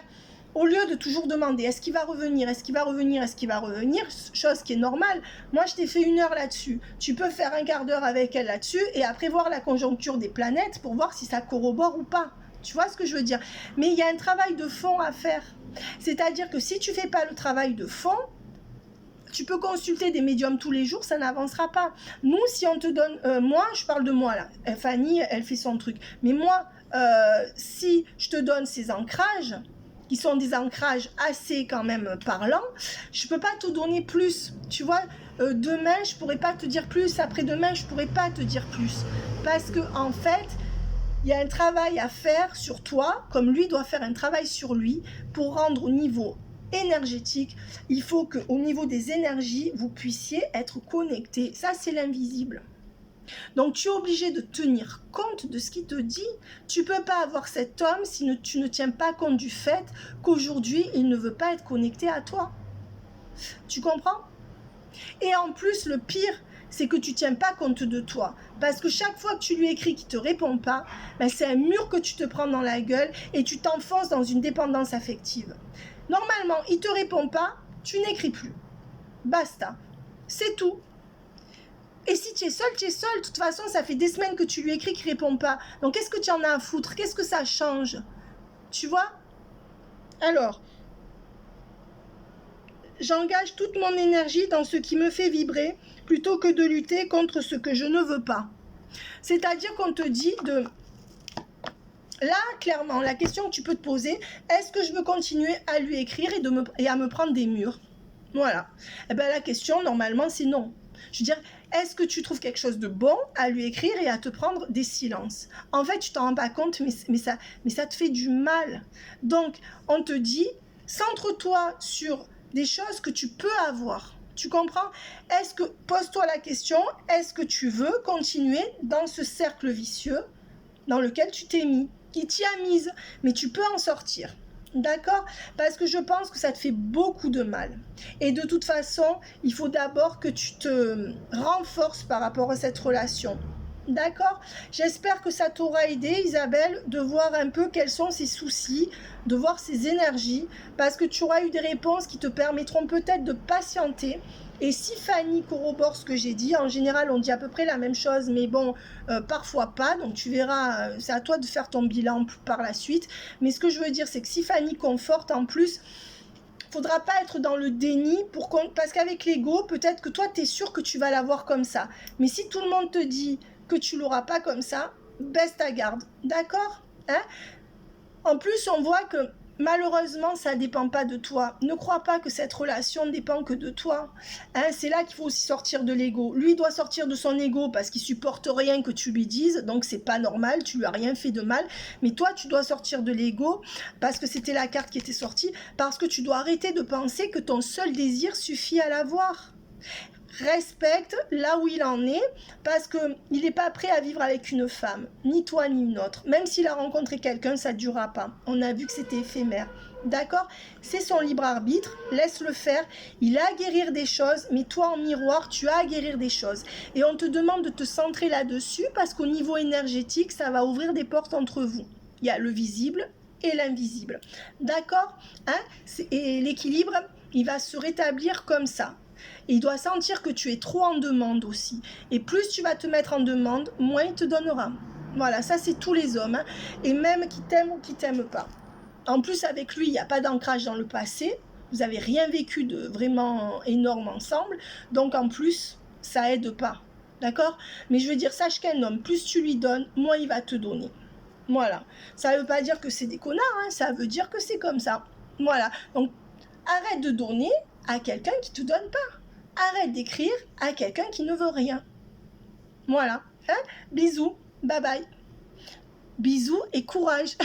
Au lieu de toujours demander, est-ce qu'il va revenir, est-ce qu'il va revenir, est-ce qu'il va revenir, chose qui est normale. Moi, je t'ai fait 1 heure là-dessus. Tu peux faire un quart d'heure avec elle là-dessus et après voir la conjoncture des planètes pour voir si ça corrobore ou pas. Tu vois ce que je veux dire? Mais il y a un travail de fond à faire. C'est-à-dire que si tu ne fais pas le travail de fond, tu peux consulter des médiums tous les jours, ça n'avancera pas. Nous, si on te donne... moi, je parle de moi là. Fanny, elle fait son truc. Mais moi, si je te donne ces ancrages, qui sont des ancrages assez quand même parlants, je ne peux pas te donner plus. Tu vois, demain, je ne pourrais pas te dire plus. Après-demain, je ne pourrais pas te dire plus. Parce que en fait... il y a un travail à faire sur toi, comme lui doit faire un travail sur lui, pour rendre au niveau énergétique. Il faut qu'au niveau des énergies, vous puissiez être connectés. Ça, c'est l'invisible. Donc, tu es obligé de tenir compte de ce qu'il te dit. Tu ne peux pas avoir cet homme si tu ne tiens pas compte du fait qu'aujourd'hui, il ne veut pas être connecté à toi. Tu comprends? Et en plus, le pire, c'est que tu ne tiens pas compte de toi. Parce que chaque fois que tu lui écris qu'il ne te répond pas, ben c'est un mur que tu te prends dans la gueule et tu t'enfonces dans une dépendance affective. Normalement, il ne te répond pas, tu n'écris plus. Basta. C'est tout. Et si tu es seul, tu es seul. De toute façon, ça fait des semaines que tu lui écris qu'il ne répond pas. Donc, qu'est-ce que tu en as à foutre? Qu'est-ce que ça change? Tu vois? Alors, j'engage toute mon énergie dans ce qui me fait vibrer plutôt que de lutter contre ce que je ne veux pas. C'est-à-dire qu'on te dit de... Là, clairement, la question que tu peux te poser, est-ce que je veux continuer à lui écrire et à me prendre des murs? Voilà. Eh bien, la question, normalement, c'est non. Je veux dire, est-ce que tu trouves quelque chose de bon à lui écrire et à te prendre des silences? En fait, tu t'en rends pas compte, mais ça te fait du mal. Donc, on te dit, centre-toi sur des choses que tu peux avoir. Tu comprends? Pose-toi la question, est-ce que tu veux continuer dans ce cercle vicieux dans lequel tu t'es mis? Qui t'y a mise, mais tu peux en sortir. D'accord? Parce que je pense que ça te fait beaucoup de mal. Et de toute façon, il faut d'abord que tu te renforces par rapport à cette relation. D'accord? J'espère que ça t'aura aidé, Isabelle, de voir un peu quels sont ses soucis, de voir ses énergies, parce que tu auras eu des réponses qui te permettront peut-être de patienter. Et si Fanny corrobore ce que j'ai dit, en général, on dit à peu près la même chose, mais bon, parfois pas. Donc, tu verras, c'est à toi de faire ton bilan par la suite. Mais ce que je veux dire, c'est que si Fanny conforte, en plus, faudra pas être dans le déni parce qu'avec l'ego, peut-être que toi, tu es sûr que tu vas l'avoir comme ça. Mais si tout le monde te dit que tu l'auras pas comme ça, baisse ta garde. D'accord? Hein? En plus, on voit que malheureusement, ça ne dépend pas de toi. Ne crois pas que cette relation ne dépend que de toi. Hein, c'est là qu'il faut aussi sortir de l'ego. Lui doit sortir de son ego parce qu'il supporte rien que tu lui dises. Donc, c'est pas normal. Tu lui as rien fait de mal. Mais toi, tu dois sortir de l'ego parce que c'était la carte qui était sortie. Parce que tu dois arrêter de penser que ton seul désir suffit à l'avoir. respecte là où il en est, parce qu'il n'est pas prêt à vivre avec une femme, ni toi ni une autre. Même s'il a rencontré quelqu'un, ça ne durera pas. On a vu que c'était éphémère. D'accord? C'est son libre arbitre, laisse-le faire. Il a à guérir des choses, mais toi en miroir, tu as à guérir des choses. Et on te demande de te centrer là-dessus, parce qu'au niveau énergétique, ça va ouvrir des portes entre vous. Il y a le visible et l'invisible. D'accord? Et l'équilibre, il va se rétablir comme ça. Et il doit sentir que tu es trop en demande aussi. Et plus tu vas te mettre en demande, moins il te donnera. Voilà, ça c'est tous les hommes. Et même qui t'aiment ou qui t'aiment pas. En plus, avec lui, il n'y a pas d'ancrage dans le passé. Vous n'avez rien vécu de vraiment énorme ensemble. Donc en plus, ça aide pas. D'accord? Mais je veux dire, sache qu'un homme, plus tu lui donnes, moins il va te donner. Voilà. Ça ne veut pas dire que c'est des connards, hein. Ça veut dire que c'est comme ça. Voilà. Donc, arrête de donner à quelqu'un qui ne te donne pas. Arrête d'écrire à quelqu'un qui ne veut rien. Voilà. Bisous. Bye bye. Bisous et courage.